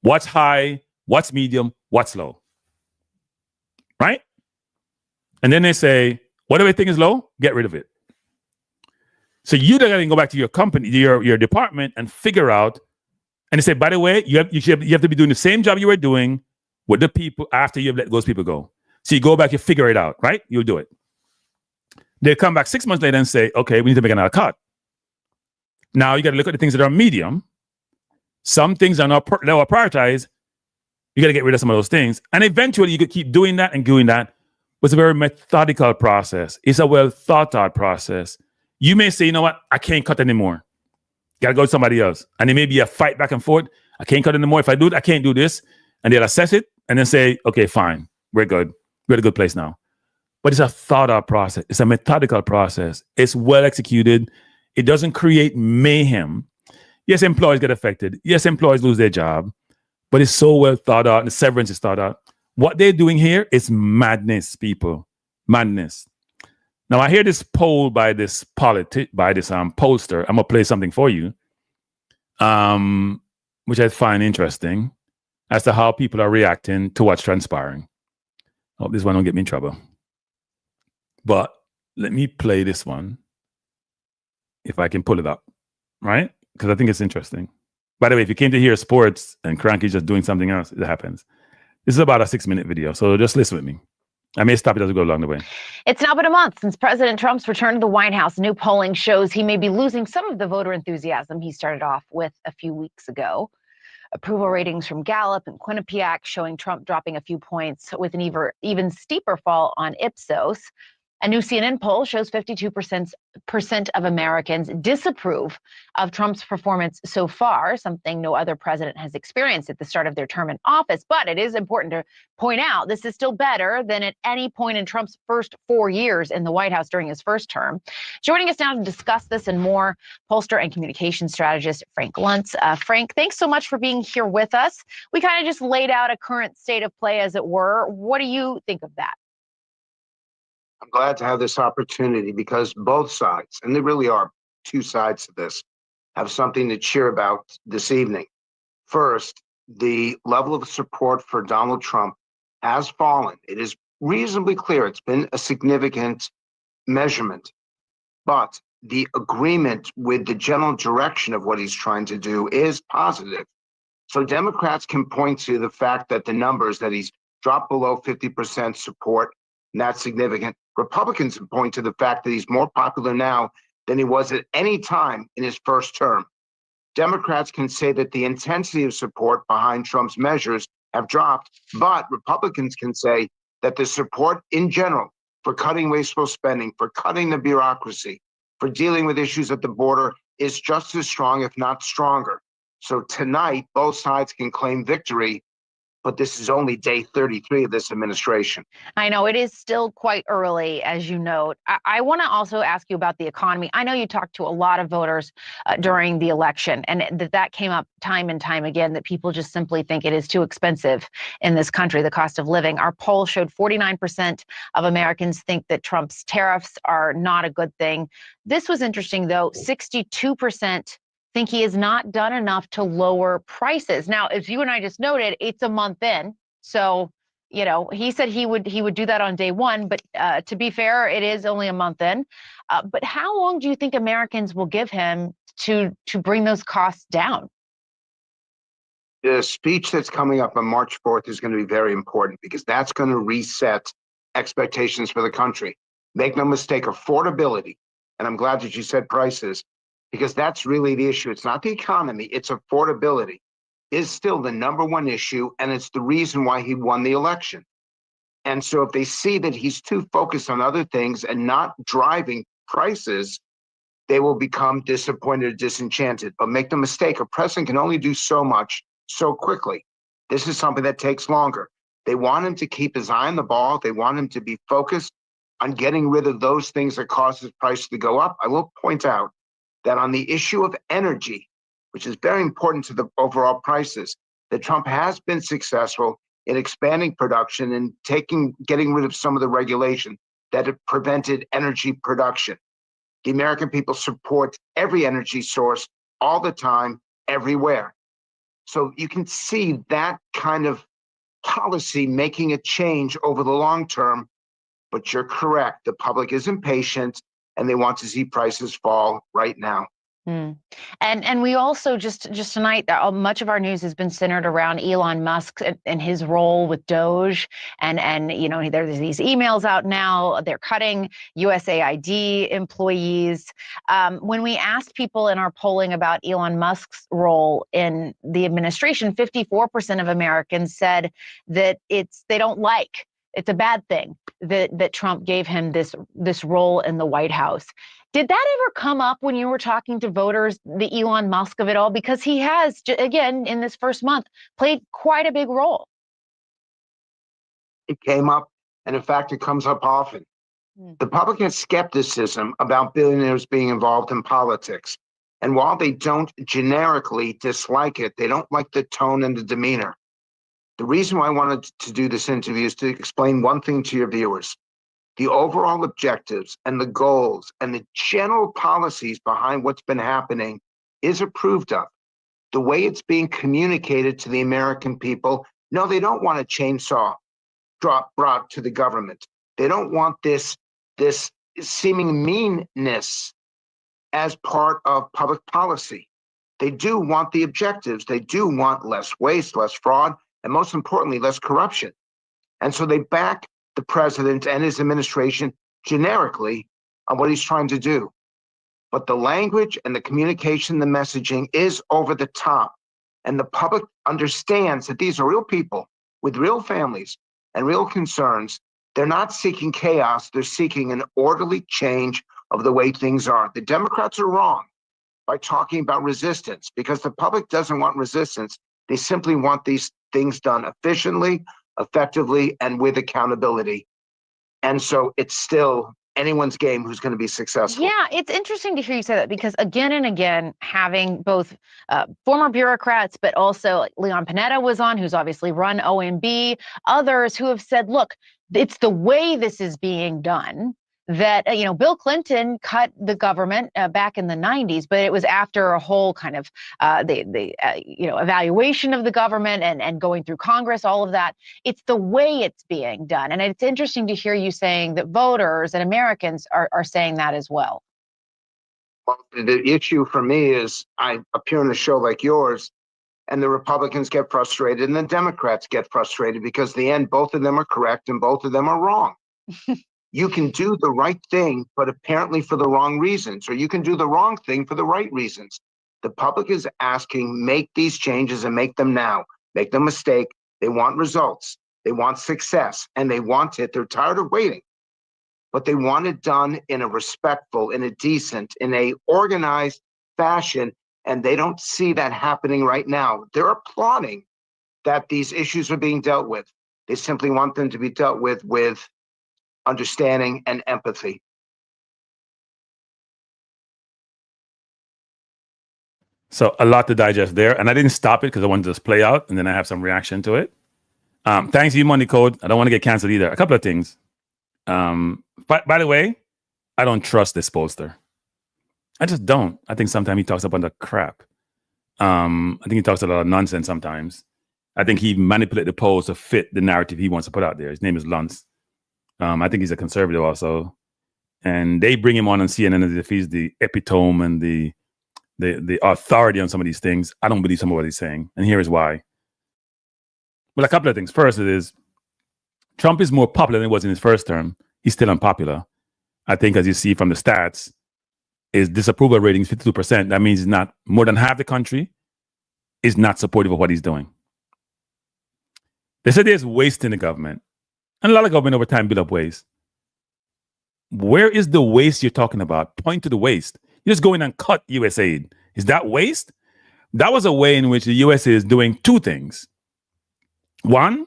What's high? What's medium? What's low? Right? And then they say, whatever you think is low, get rid of it. So you then got to go back to your company, your department, and figure out. And they say, by the way, you have to be doing the same job you were doing with the people after you've let those people go. So you go back, you figure it out, right? You'll do it. They come back 6 months later and say, okay, we need to make another cut. Now you got to look at the things that are medium. Some things are not lower prioritized. You got to get rid of some of those things. And eventually you could keep doing that and doing that. But it's a very methodical process. It's a well thought out process. You may say, you know what? I can't cut anymore. Got to go to somebody else. And it may be a fight back and forth. I can't cut anymore. If I do it, I can't do this. And they'll assess it and then say, okay, fine. We're good. We're at a good place now. But it's a thought out process. It's a methodical process. It's well executed. It doesn't create mayhem. Yes, employees get affected. Yes, employees lose their job. But it's so well thought out and the severance is thought out. What they're doing here is madness, people. Madness. Now, I hear this poll by this pollster. I'm going to play something for you, which I find interesting as to how people are reacting to what's transpiring. I hope this one don't get me in trouble. But let me play this one, if I can pull it up, right? Because I think it's interesting. By the way, if you came to hear sports and Cranky's just doing something else, it happens. This is about a 6-minute video, so just listen with me. I may stop it as we go along the way. It's now been a month since President Trump's return to the White House. New polling shows he may be losing some of the voter enthusiasm he started off with a few weeks ago. Approval ratings from Gallup and Quinnipiac showing Trump dropping a few points with an even steeper fall on Ipsos. A new CNN poll shows 52% of Americans disapprove of Trump's performance so far, something no other president has experienced at the start of their term in office. But it is important to point out this is still better than at any point in Trump's first 4 years in the White House during his first term. Joining us now to discuss this and more, pollster and communication strategist Frank Luntz. Frank, thanks so much for being here with us. We kind of just laid out a current state of play, as it were. What do you think of that? I'm glad to have this opportunity because both sides, and there really are two sides to this, have something to cheer about this evening. First, the level of support for Donald Trump has fallen. It is reasonably clear it's been a significant measurement, but the agreement with the general direction of what he's trying to do is positive. So Democrats can point to the fact that the numbers that he's dropped below 50% support, and that's significant. Republicans point to the fact that he's more popular now than he was at any time in his first term. Democrats can say that the intensity of support behind Trump's measures have dropped, but Republicans can say that the support in general for cutting wasteful spending, for cutting the bureaucracy, for dealing with issues at the border is just as strong, if not stronger. So tonight, both sides can claim victory, but this is only day 33 of this administration. I know it is still quite early, as you note. I want to also ask you about the economy. I know you talked to a lot of voters during the election, and that came up time and time again, that people just simply think it is too expensive in this country, the cost of living. Our poll showed 49% of Americans think that Trump's tariffs are not a good thing. This was interesting, though. 62% think he has not done enough to lower prices. Now, as you and I just noted, it's a month in. So, you know, he said he would do that on day one. But to be fair, it is only a month in. But how long do you think Americans will give him to bring those costs down? The speech that's coming up on March 4th is going to be very important because that's going to reset expectations for the country. Make no mistake, affordability, and I'm glad that you said prices, because that's really the issue. It's not the economy, it's affordability is still the number one issue, and it's the reason why he won the election. And so if they see that he's too focused on other things and not driving prices, they will become disappointed or disenchanted. But make no mistake, a president can only do so much so quickly. This is something that takes longer. They want him to keep his eye on the ball. They want him to be focused on getting rid of those things that cause his price to go up. I will point out that on the issue of energy, which is very important to the overall prices, that Trump has been successful in expanding production and getting rid of some of the regulation that had prevented energy production. The American people support every energy source all the time, everywhere. So you can see that kind of policy making a change over the long term. But you're correct. The public is impatient and they want to see prices fall right now. And we also just tonight, much of our news has been centered around Elon Musk and his role with Doge. And you know, there's these emails out now. They're cutting USAID employees. When we asked people in our polling about Elon Musk's role in the administration, 54% of Americans said that they don't like. It's a bad thing that Trump gave him this role in the White House. Did that ever come up when you were talking to voters, the Elon Musk of it all? Because he has, again, in this first month, played quite a big role. It came up, and in fact, it comes up often. The public has skepticism about billionaires being involved in politics. And while they don't generically dislike it, they don't like the tone and the demeanor. The reason why I wanted to do this interview is to explain one thing to your viewers. The overall objectives and the goals and the general policies behind what's been happening is approved of. The way it's being communicated to the American people, no, they don't want a chainsaw brought to the government. They don't want this seeming meanness as part of public policy. They do want the objectives. They do want less waste, less fraud, and most importantly, less corruption. And so they back the president and his administration generically on what he's trying to do. But the language and the communication, the messaging is over the top. And the public understands that these are real people with real families and real concerns. They're not seeking chaos. They're seeking an orderly change of the way things are. The Democrats are wrong by talking about resistance because the public doesn't want resistance. They simply want these things done efficiently, effectively, and with accountability. And so it's still anyone's game who's going to be successful. Yeah, it's interesting to hear you say that because again and again, having both former bureaucrats, but also like Leon Panetta was on, who's obviously run OMB, others who have said, look, it's the way this is being done that, Bill Clinton cut the government back in the 90s, but it was after a whole kind of evaluation of the government and going through Congress, all of that. It's the way it's being done. And it's interesting to hear you saying that voters and Americans are saying that as well. Well, the issue for me is I appear on a show like yours and the Republicans get frustrated and the Democrats get frustrated because in the end, both of them are correct and both of them are wrong. You can do the right thing, but apparently for the wrong reasons, or you can do the wrong thing for the right reasons. The public is asking, make these changes and make them now. Make no mistake, they want results. They want success, and they want it. They're tired of waiting, but they want it done in a respectful, in a decent, in a organized fashion, and they don't see that happening right now. They're applauding that these issues are being dealt with. They simply want them to be dealt with understanding and empathy. So a lot to digest there. And I didn't stop it because I wanted to just play out and then I have some reaction to it. Thanks, you Money Code. I don't want to get canceled either. A couple of things. By the way, I don't trust this pollster. I just don't. I think sometimes he talks about the crap. I think he talks a lot of nonsense sometimes. I think he manipulates the polls to fit the narrative he wants to put out there. His name is Luntz. I think he's a conservative also. And they bring him on CNN as if he's the epitome and the authority on some of these things. I don't believe some of what he's saying. And here is why. Well, a couple of things. First, it is Trump is more popular than he was in his first term. He's still unpopular. I think, as you see from the stats, his disapproval rating is 52%. That means not more than half the country is not supportive of what he's doing. They said there's waste in the government. And a lot of government over time build up waste. Where is the waste you're talking about? Point to the waste. You just go in and cut USAID. Is that waste? That was a way in which the US is doing two things. One,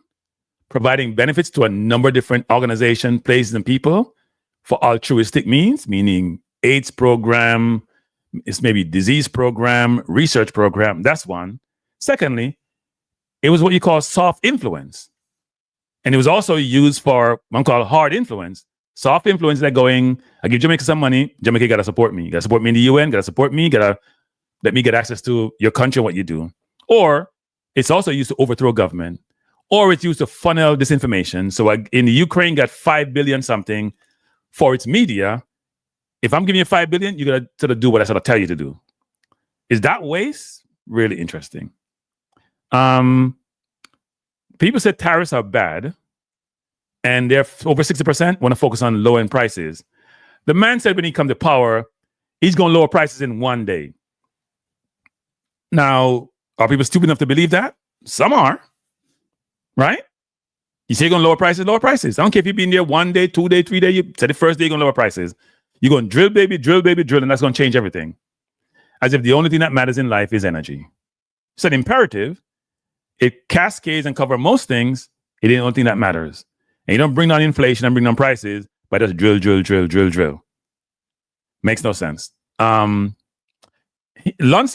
providing benefits to a number of different organizations, places, and people for altruistic means, meaning AIDS program, it's maybe disease program, research program. That's one. Secondly, it was what you call soft influence. And it was also used for what I'm called hard influence. Soft influence that going, I give Jamaica some money, Jamaica got to support me. You got to support me in the UN, got to support me, got to let me get access to your country and what you do. Or it's also used to overthrow government. Or it's used to funnel disinformation. So in the Ukraine got 5 billion something for its media. If I'm giving you 5 billion, you got to sort of do what I sort of tell you to do. Is that waste? Really interesting. People said tariffs are bad. And they're over 60% want to focus on low-end prices. The man said when he come to power, he's going to lower prices in one day. Now, are people stupid enough to believe that? Some are, right? You say you're going to lower prices, lower prices. I don't care if you've been there 1 day, 2 day, 3 day. You said the first day you're going to lower prices. You're going to drill, baby, drill, and that's going to change everything. As if the only thing that matters in life is energy. It's an imperative. It cascades and covers most things. It ain't the only thing that matters. And you don't bring down inflation and bring down prices, but just drill. Makes no sense. Luntz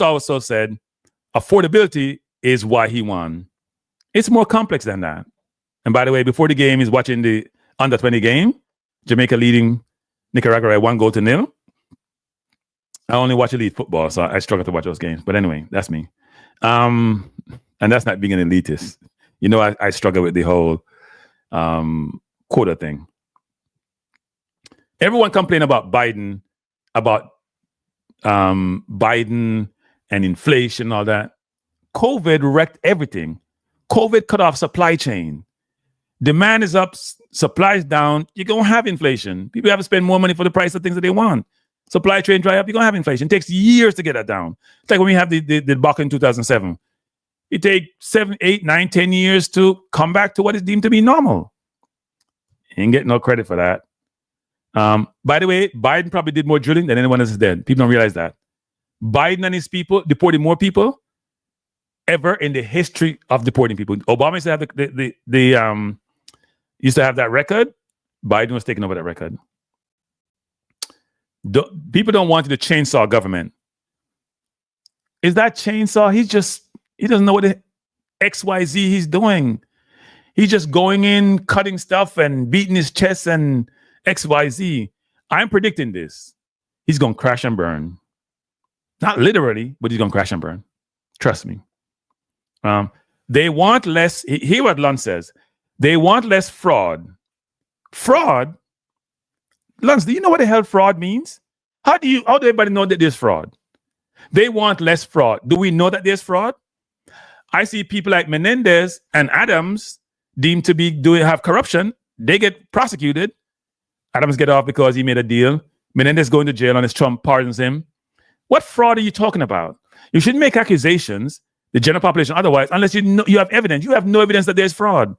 also said affordability is why he won. It's more complex than that. And by the way, before the game, he's watching the under 20 game, Jamaica leading Nicaragua at 1-0. I only watch elite football, so I struggle to watch those games. But anyway, that's me. And that's not being an elitist. You know, I struggle with the whole quota thing. Everyone complain about Biden and inflation and all that. COVID wrecked everything. COVID cut off supply chain. Demand is up, supply is down. You're going to have inflation. People have to spend more money for the price of things that they want. Supply chain dry up, you're going to have inflation. It takes years to get that down. It's like when we have the debacle in 2007. It takes 7, 8, 9, 10 years to come back to what is deemed to be normal. Ain't get no credit for that. By the way, Biden probably did more drilling than anyone else is dead. People don't realize that. Biden and his people deported more people ever in the history of deporting people. Obama used to have used to have that record. Biden was taking over that record. People don't want you to chainsaw government. Is that chainsaw? He doesn't know what the XYZ he's doing. He's just going in, cutting stuff and beating his chest and XYZ. I'm predicting this. He's going to crash and burn. Not literally, but he's going to crash and burn. Trust me. They want less. Hear what Luntz says. They want less fraud. Fraud? Luntz, do you know what the hell fraud means? How do everybody know that there's fraud? They want less fraud. Do we know that there's fraud? I see people like Menendez and Adams deemed to be have corruption. They get prosecuted. Adams get off because he made a deal. Menendez going to jail unless Trump pardons him. What fraud are you talking about? You shouldn't make accusations, the general population, otherwise, unless you have evidence. You have no evidence that there's fraud.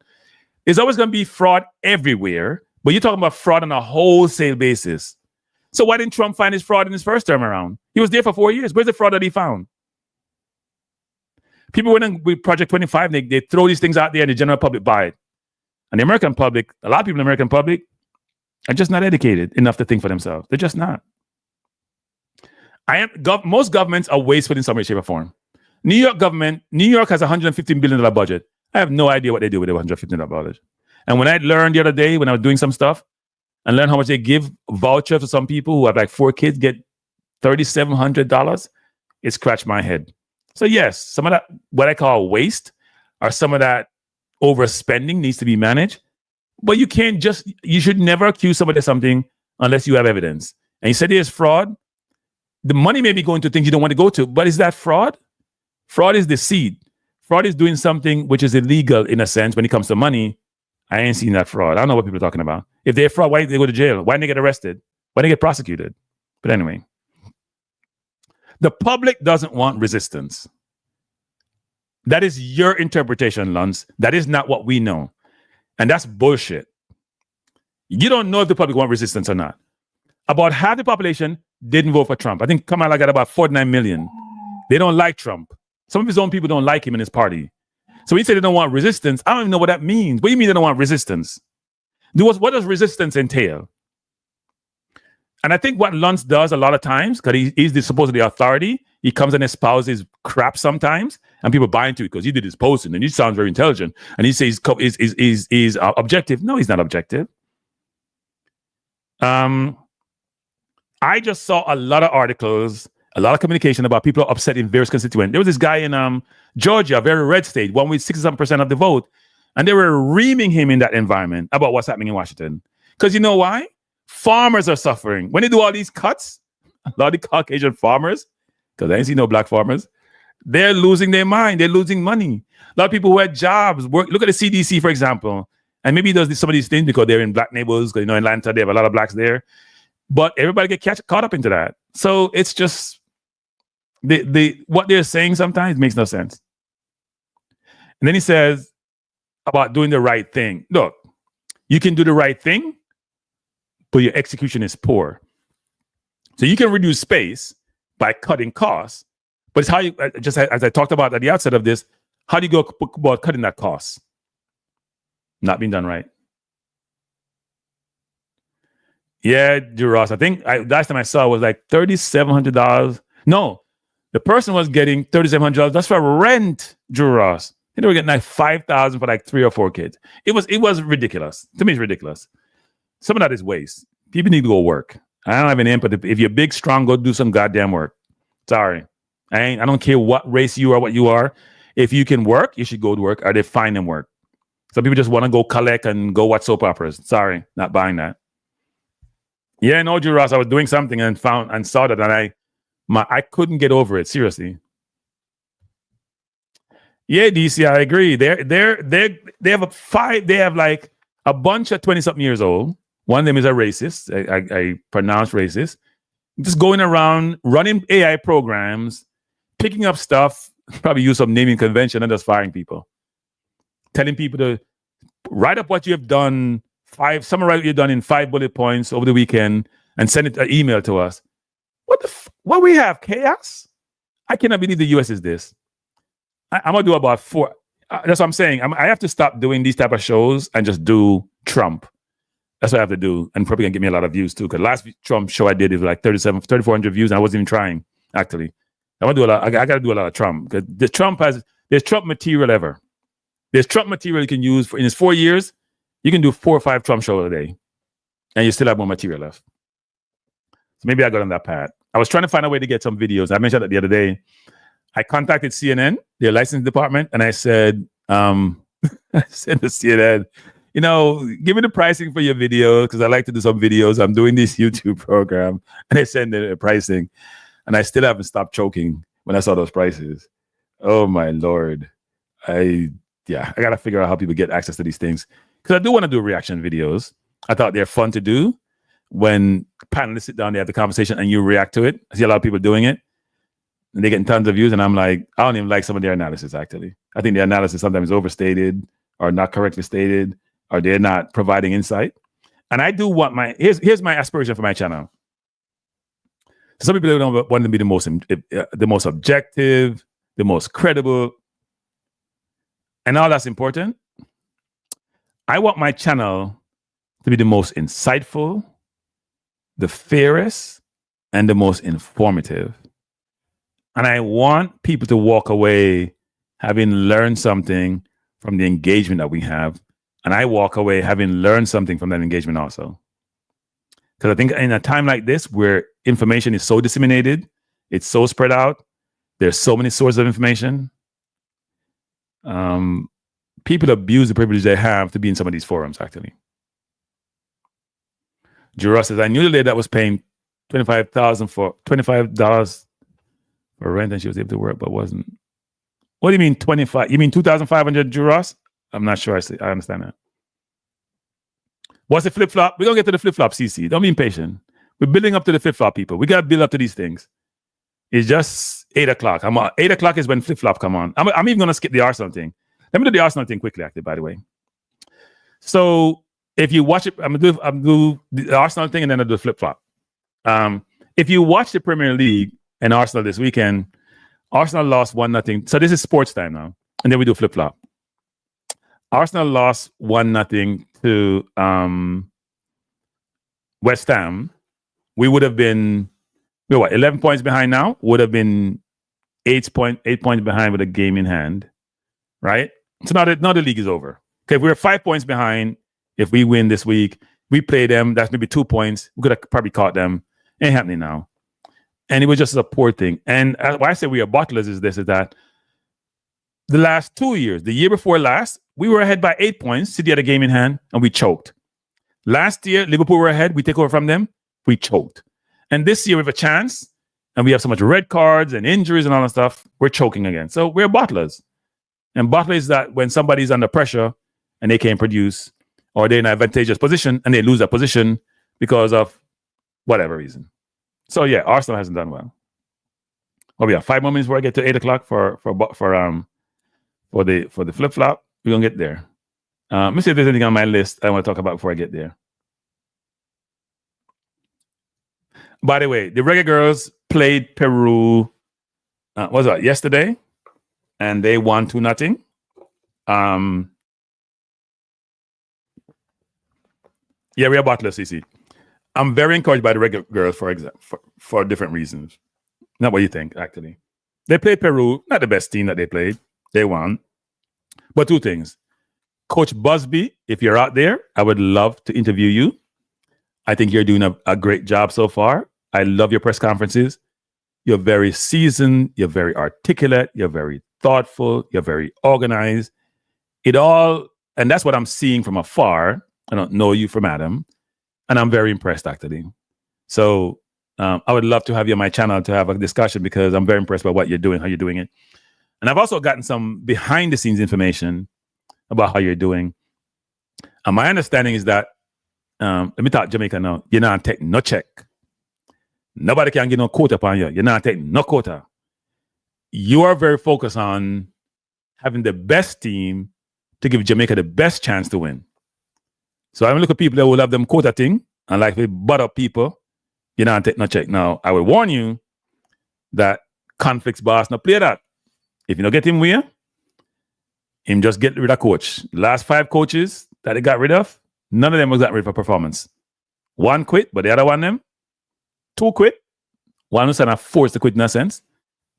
There's always going to be fraud everywhere, but you're talking about fraud on a wholesale basis. So why didn't Trump find his fraud in his first term around? He was there for 4 years. Where's the fraud that he found? People went in with Project 25, they throw these things out there and the general public buy it. And the American public, a lot of people in the American public are just not educated enough to think for themselves. They're just not. Most governments are wasteful in some way, shape, or form. New York has a $115 billion budget. I have no idea what they do with the $115 billion budget. And when I learned the other day, when I was doing some stuff, and learn how much they give voucher to some people who have like 4 kids get $3,700, it scratched my head. So yes, some of that, what I call waste, or some of that overspending needs to be managed. But you should never accuse somebody of something unless you have evidence. And you said there's fraud. The money may be going to things you don't want to go to, but is that fraud? Fraud is deceit. Fraud is doing something which is illegal in a sense when it comes to money. I ain't seen that fraud. I don't know what people are talking about. If they're fraud, why did they go to jail? Why didn't they get arrested? Why didn't they get prosecuted? But anyway, the public doesn't want resistance. That is your interpretation, Luntz. That is not what we know. And that's bullshit. You don't know if the public want resistance or not. About half the population didn't vote for Trump. I think Kamala got about 49 million. They don't like Trump. Some of his own people don't like him and his party. So when you say they don't want resistance, I don't even know what that means. What do you mean they don't want resistance? What does resistance entail? And I think what Luntz does a lot of times, because he's supposedly authority, he comes and espouses crap sometimes, and people buy into it because he did his posting and he sounds very intelligent, and he says he's objective. No, he's not objective. I just saw a lot of articles, a lot of communication about people upset in various constituents. There was this guy in Georgia, a very red state, one with 67% of the vote, and they were reaming him in that environment about what's happening in Washington. Because you know why? Farmers are suffering. When they do all these cuts, a lot of the Caucasian farmers, because I ain't see no black farmers, they're losing their mind. They're losing money. A lot of people who had jobs work. Look at the CDC, for example. And maybe he does some of these things because they're in black neighborhoods. Because, you know, in Atlanta, they have a lot of blacks there. But everybody get caught up into that. So it's just what they're saying sometimes makes no sense. And then he says about doing the right thing. Look, you can do the right thing, but your execution is poor. So you can reduce space by cutting costs, but it's how you, just as I talked about at the outset of this, how do you go about cutting that cost? Not being done right. Yeah, Ross, I think last time I saw it was like $3,700. No, the person was getting $3,700. That's for rent, Drew Ross. They were getting like $5,000 for like 3 or 4 kids. It was ridiculous. To me, it's ridiculous. Some of that is waste. People need to go work. I don't have any empathy. If you're big, strong, go do some goddamn work. Sorry. I don't care what race you are, what you are. If you can work, you should go to work, or they find them work. Some people just want to go collect and go watch soap operas. Sorry, not buying that. Yeah, no, Drew Ross, I was doing something and saw that, and I couldn't get over it. Seriously. Yeah, DC, I agree. They have like a bunch of 20-something years old. One of them is a racist. I pronounce racist. Just going around running AI programs, picking up stuff, probably use some naming convention and just firing people. Telling people to write up what you have done, summarize what you've done in 5 bullet points over the weekend and send it an email to us. What we have? Chaos? I cannot believe the US is this. I'm going to do about 4. That's what I'm saying. I have to stop doing these type of shows and just do Trump. That's what I have to do. And probably going to give me a lot of views too. Because last Trump show I did is like 3,400 views and I wasn't even trying, actually. I want to do a lot. I got to do a lot of Trump. Because there's Trump material ever. There's Trump material you can use in his 4 years. You can do 4 or 5 Trump shows a day. And you still have more material left. So maybe I got on that path. I was trying to find a way to get some videos. I mentioned that the other day. I contacted CNN, their licensing department, and I said, I said to CNN, you know, give me the pricing for your video because I like to do some videos. I'm doing this YouTube program. And they send the pricing. And I still haven't stopped choking when I saw those prices. Oh, my Lord. I got to figure out how people get access to these things. Because I do want to do reaction videos. I thought they're fun to do. When panelists sit down, they have the conversation and you react to it. I see a lot of people doing it. And they're getting tons of views. And I'm like, I don't even like some of their analysis, actually. I think the analysis sometimes is overstated or not correctly stated, or they're not providing insight. And I do want here's my aspiration for my channel. Some people don't want to be the most objective, the most credible, and all that's important. I want my channel to be the most insightful, the fairest, and the most informative. And I want people to walk away having learned something from the engagement that we have. And I walk away having learned something from that engagement also. Because I think in a time like this where information is so disseminated, it's so spread out, there's so many sources of information, people abuse the privilege they have to be in some of these forums, actually. Jura says, I knew the lady that was paying $25 for rent and she was able to work, but wasn't. What do you mean 25? You mean 2,500 Juras? I'm not sure I understand that. What's the flip-flop? We're going to get to the flip-flop, CC. Don't be impatient. We're building up to the flip-flop, people. We got to build up to these things. It's just 8 o'clock. 8 o'clock is when flip-flop come on. I'm even going to skip the Arsenal thing. Let me do the Arsenal thing quickly, actually, by the way. So if you watch it, I'm going to do the Arsenal thing and then I'll do the flip-flop. If you watch the Premier League and Arsenal this weekend, Arsenal lost 1-0. So this is sports time now. And then we do flip-flop. Arsenal lost 1-0 to West Ham. We would have been, 11 points behind now. Would have been 8 points behind with a game in hand, right? So now the league is over. Okay, if we're 5 points behind, if we win this week, we play them, that's maybe 2 points. We could have probably caught them. Ain't happening now. And it was just a poor thing. And why I say we are bottlers is that the last 2 years, the year before last, we were ahead by 8 points. City had a game in hand, and we choked. Last year, Liverpool were ahead. We take over from them. We choked. And this year, we have a chance, and we have so much red cards and injuries and all that stuff. We're choking again. So we're bottlers. And bottler is that when somebody's under pressure and they can't produce, or they're in an advantageous position and they lose that position because of whatever reason. So yeah, Arsenal hasn't done well. Well, we have 5 more minutes before I get to 8 o'clock for the flip flop. We're gonna get there. Let me see if there's anything on my list I want to talk about before I get there. By the way, the Reggae Girls played Peru. What was that, yesterday? And they won 2-0. Yeah, we are bottlers, CC. I'm very encouraged by the Reggae Girls for different reasons. Not what you think, actually. They played Peru, not the best team that they played. They won. But 2 things. Coach Busby, if you're out there, I would love to interview you. I think you're doing a great job so far. I love your press conferences. You're very seasoned. You're very articulate. You're very thoughtful. You're very organized. And that's what I'm seeing from afar. I don't know you from Adam. And I'm very impressed, actually. So I would love to have you on my channel to have a discussion because I'm very impressed by what you're doing, how you're doing it. And I've also gotten some behind the scenes information about how you're doing. And my understanding is that, let me talk Jamaica now, you're not taking no check. Nobody can get no quota upon you. You're not taking no quota. You are very focused on having the best team to give Jamaica the best chance to win. So I look at people that will have them quota thing and like we butt up people, you're not taking no check. Now, I will warn you that conflicts boss not play that. If you don't get him where, him just get rid of coach. The last 5 coaches that they got rid of, none of them was got rid for performance. 1 quit, but the other one them, 2 quit. One was kind of forced to quit in a sense.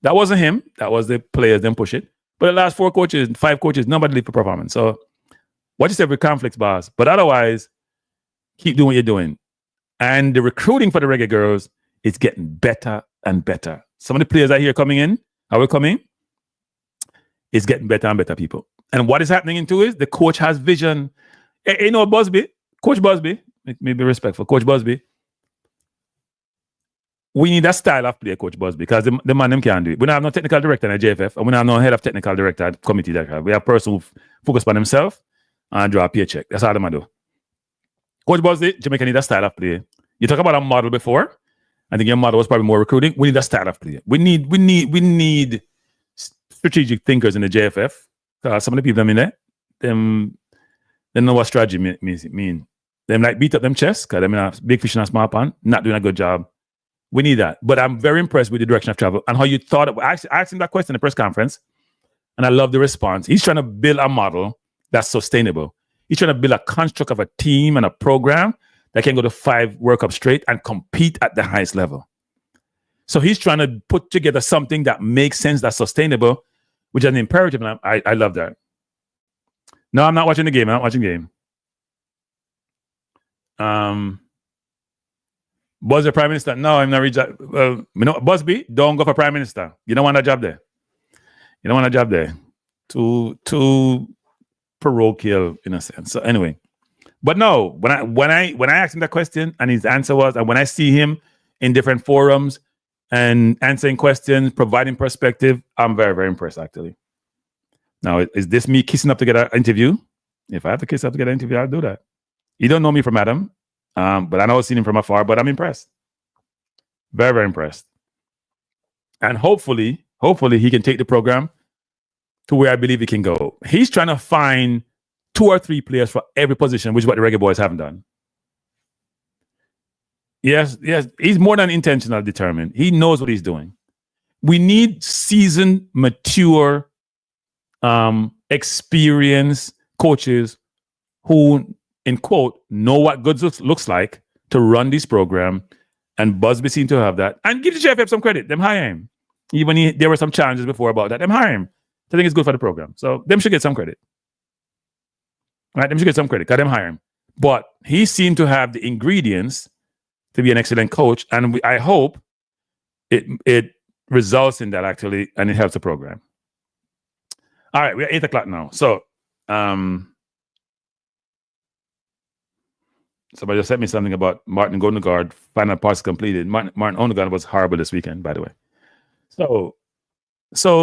That wasn't him. That was the players, them push it. But the last 4 coaches, 5 coaches, nobody leave for performance. So what you said with conflicts, boss. But otherwise, keep doing what you're doing. And the recruiting for the Reggae Girls is getting better and better. Some of the players I hear coming in, how we're coming, is getting better and better, people. And what is happening into is the coach has vision. Hey, Busby, Coach Busby, may be respectful, Coach Busby. We need a style of play, Coach Busby, because the man them can't do it. We don't have no technical director in the JFF, and we don't have no head of technical director at committee. We have a person who focus on himself and draw a paycheck. That's all they do. Coach Busby, Jamaica need a style of play. You talk about a model before. I think your model was probably more recruiting. We need a style of play. We need strategic thinkers in the JFF. Some of the people in there, they know what strategy mean. Them like beat up them chests because them in a big fish in a small pond, not doing a good job. We need that. But I'm very impressed with the direction of travel and how you thought of. I asked him that question in the press conference, and I love the response. He's trying to build a model that's sustainable. He's trying to build a construct of a team and a program that can go to 5 World Cups straight and compete at the highest level. So he's trying to put together something that makes sense, that's sustainable, which is an imperative, and I love that. No, I'm not watching the game. I'm not watching the game. Buzz the Prime Minister? No, I'm not Busby, don't go for Prime Minister. You don't want a job there. You don't want a job there. Too parochial in a sense. So anyway, but no, when I asked him that question and his answer was, and when I see him in different forums and answering questions, providing perspective, I'm very, very impressed actually. Now, is this me kissing up to get an interview? If I have to kiss up to get an interview, I'll do that. You don't know me from Adam. But I know I've seen him from afar, but I'm impressed. Very, very impressed. And hopefully he can take the program to where I believe he can go. He's trying to find 2 or 3 players for every position, which is what the Reggae Boys haven't done. Yes, he's more than intentional, determined. He knows what he's doing. We need seasoned, mature, experienced coaches who, in quote, know what good looks like to run this program, and Busby seemed to have that. And give the JFF some credit. Them hire him. Even there were some challenges before about that. Them hire him. I think it's good for the program. So them should get some credit. Right? Them should get some credit. Because them hire him. But he seemed to have the ingredients to be an excellent coach. And I hope it results in that actually, and it helps the program. All right, we're at 8 o'clock now. So somebody just sent me something about Martin Odegaard, final parts completed. Martin Odegaard was horrible this weekend, by the way. So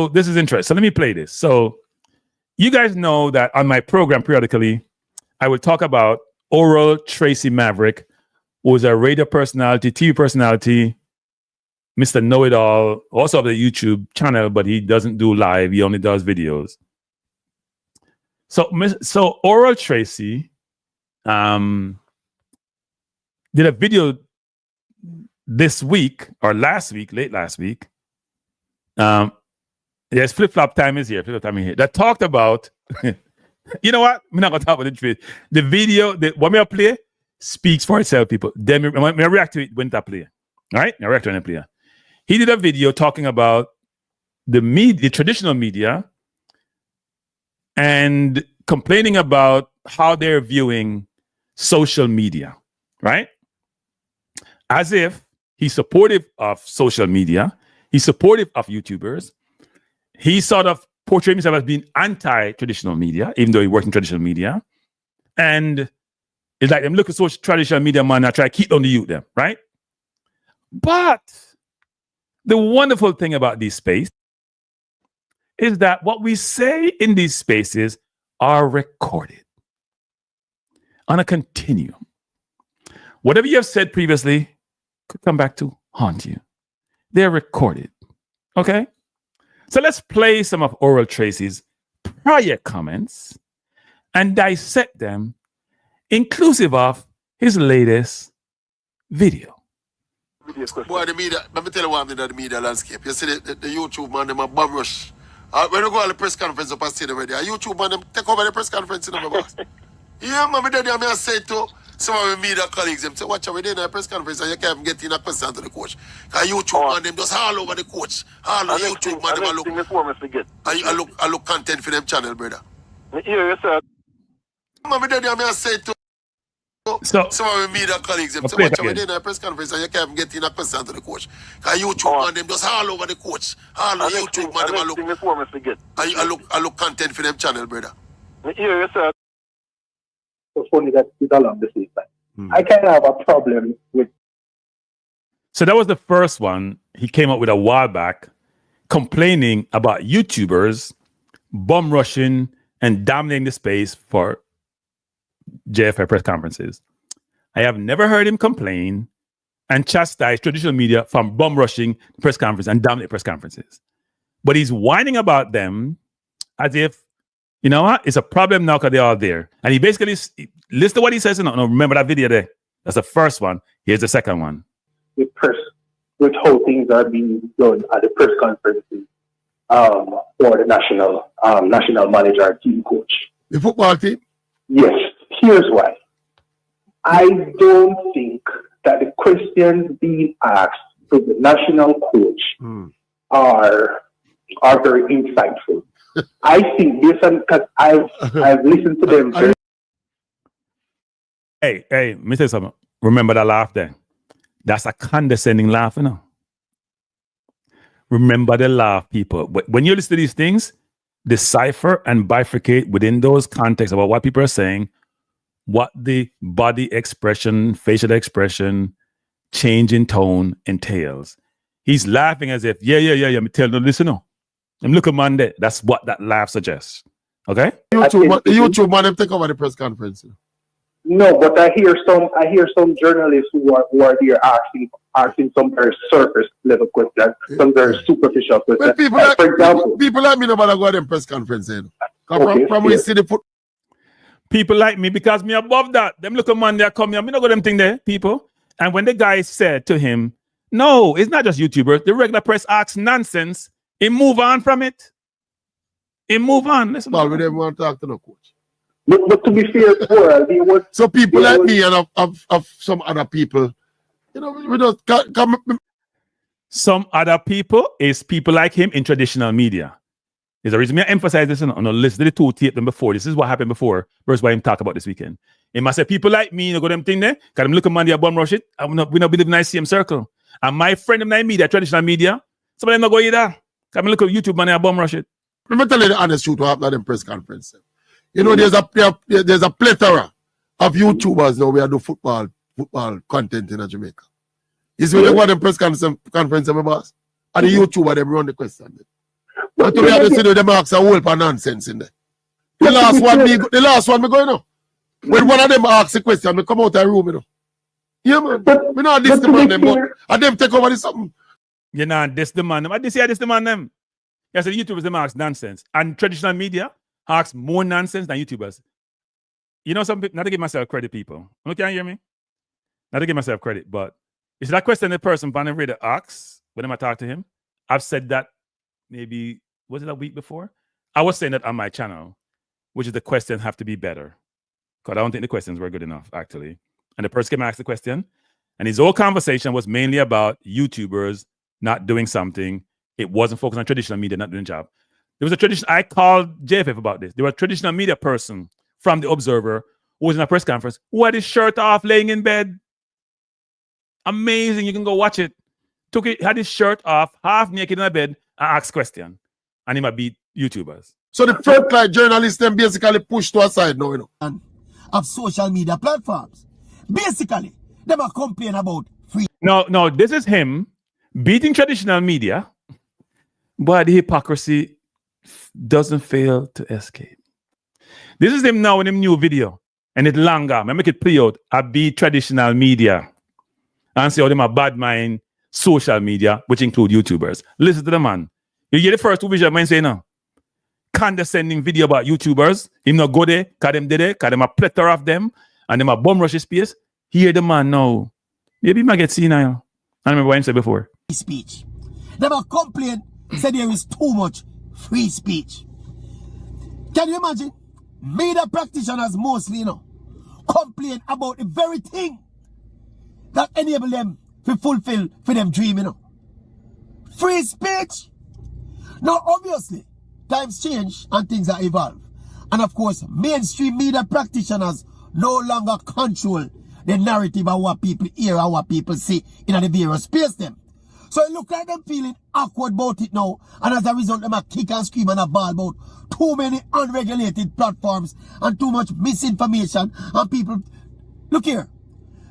this is interesting. So let me play this. So you guys know that on my program periodically, I will talk about Oral Tracy Maverick, who is a radio personality, TV personality, Mr. Know-It-All, also of the YouTube channel, but he doesn't do live. He only does videos. So Oral Tracy did a video this week or last week, late last week. Yes, flip-flop time is here. That talked about, you know what? I'm not going to talk about the video, what I play speaks for itself, people. Then I react to it when I play. All right? I react to it when I play. He did a video talking about the traditional media and complaining about how they're viewing social media, right? As if he's supportive of social media, he's supportive of YouTubers. He sort of portrayed himself as being anti-traditional media, even though he worked in traditional media. And it's like them look at social traditional media man, I try to keep on the youth them, right? But the wonderful thing about this space is that what we say in these spaces are recorded on a continuum. Whatever you have said previously could come back to haunt you. They're recorded. Okay? So let's play some of Oral Tracy's prior comments and dissect them, inclusive of his latest video. Boy, the media, let me tell you what I'm in the media landscape. You see the YouTube man, them a bomb rush. When you go to the press conference up and see them already, a YouTube man, them take over the press conference in my boss. Yeah, man, I say to some of my media colleagues, them say, watch out, we're in a press conference and you can't even get in a question to the coach. Because YouTube man, them just all over the coach. All over YouTube man, them I look content for them channel, brother. Yeah, yes, sir. I say to some of my media colleagues, them say, watch out, we're in a press conference and you can't even get in a question to the coach. Because YouTube man, them just all over the coach. All over YouTube man, them I look content for them channel, brother. Yeah, yes, sir. So funny that it's along the same time. I kind of have a problem with. So that was the first one he came up with a while back, complaining about YouTubers bum rushing and dominating the space for JFI press conferences. I have never heard him complain and chastise traditional media from bum rushing the press conference and dominating press conferences. But he's whining about them as if, you know what? It's a problem now because they're all there. And he basically, listen to what he says. No, remember that video there? That's the first one. Here's the second one. With how things are being done at the press conferences for the national manager and team coach. The football team? Yes. Here's why. I don't think that the questions being asked to the national coach are very insightful. I think because I've listened to them. Hey, let me tell you something. Remember that laugh there? That's a condescending laugh, you know. Remember the laugh, people. When you listen to these things, decipher and bifurcate within those contexts about what people are saying, what the body expression, facial expression, change in tone entails. He's laughing as if, yeah, me tell them, listen, no. And look at Monday. That's what that laugh suggests. Okay? YouTube man, them take over the press conference. No, but I hear some journalists who are there asking some very surface level questions, some very superficial questions. Well, for example, people like me no matter go to them press conference. From we see the foot. People like me because me above that. Them look at Monday I come here. Me not got them thing there, people. And when the guy said to him, no, it's not just YouTubers. The regular press asks nonsense. He move on from it. He move on. Listen. Well, we didn't want to talk to no coach. But to be fair, so people like me and of some other people, you know, we don't come. Some other people is people like him in traditional media. There's a reason I emphasize this on the list. The two tape them before. This is what happened before. Versus what him talk about this weekend. He must say people like me, you know, go them thing there. Cause them look at man, they bum rush it. We not be living in the same circle. And my friend in media, traditional media, some of them not go either. Cause me look at YouTube man, they bum rush it. Let me tell you the honest truth what happened at the press conference. You know, there's a plethora of YouTubers now where do football content in Jamaica. Is when they go to the press conference, my boss, and the YouTuber them run the question. But to be honest, them ask a whole for nonsense in there. The last one me going now. When one of them asks a question, me come out of the room, you know. Yeah, man. We not this the man them, but and them take over this something. You know, this the man them. I this the man them. Yeah, so the YouTubers them ask nonsense, and traditional media asks more nonsense than YouTubers. You know, some people, not to give myself credit, people. You can't hear me? Not to give myself credit, but it's that question the person Van Reader asks when I talk to him. I've said that maybe, was it a week before? I was saying that on my channel, which is the questions have to be better. Because I don't think the questions were good enough, actually. And the person came and asked the question, and his whole conversation was mainly about YouTubers not doing something. It wasn't focused on traditional media not doing the job. There was a tradition, I called JFF about this. There was a traditional media person from The Observer who was in a press conference who had his shirt off laying in bed. Amazing. You can go watch it. Took it, had his shirt off, half naked in a bed, and asked question. And he might beat YouTubers. So the frontline journalists them basically pushed to a side now, you know. And of social media platforms. Basically, they are complaining about free. No, this is him beating traditional media, but the hypocrisy doesn't fail to escape. This is him now in him new video, and it's longer. I make it play out. I beat traditional media and say how them a bad mind social media, which include YouTubers. Listen to the man. You hear the first two vision man say no. Condescending video about YouTubers. Him not go there, cause them did it, cause them a plethora of them, and them a bum rush his space. Hear the man now. Maybe he might get senile. I remember what I said before. Speech. Them a complain, say there is too much free speech. Can you imagine? Media practitioners mostly, you know, complain about the very thing that enable them to fulfill for them dream, you know. Free speech. Now, obviously, times change and things are evolve. And of course, mainstream media practitioners no longer control the narrative of what people hear and what people see in the various space them. So it look like them feeling awkward about it now. And as a result, them a kick and scream and a ball about too many unregulated platforms and too much misinformation. And people, look here,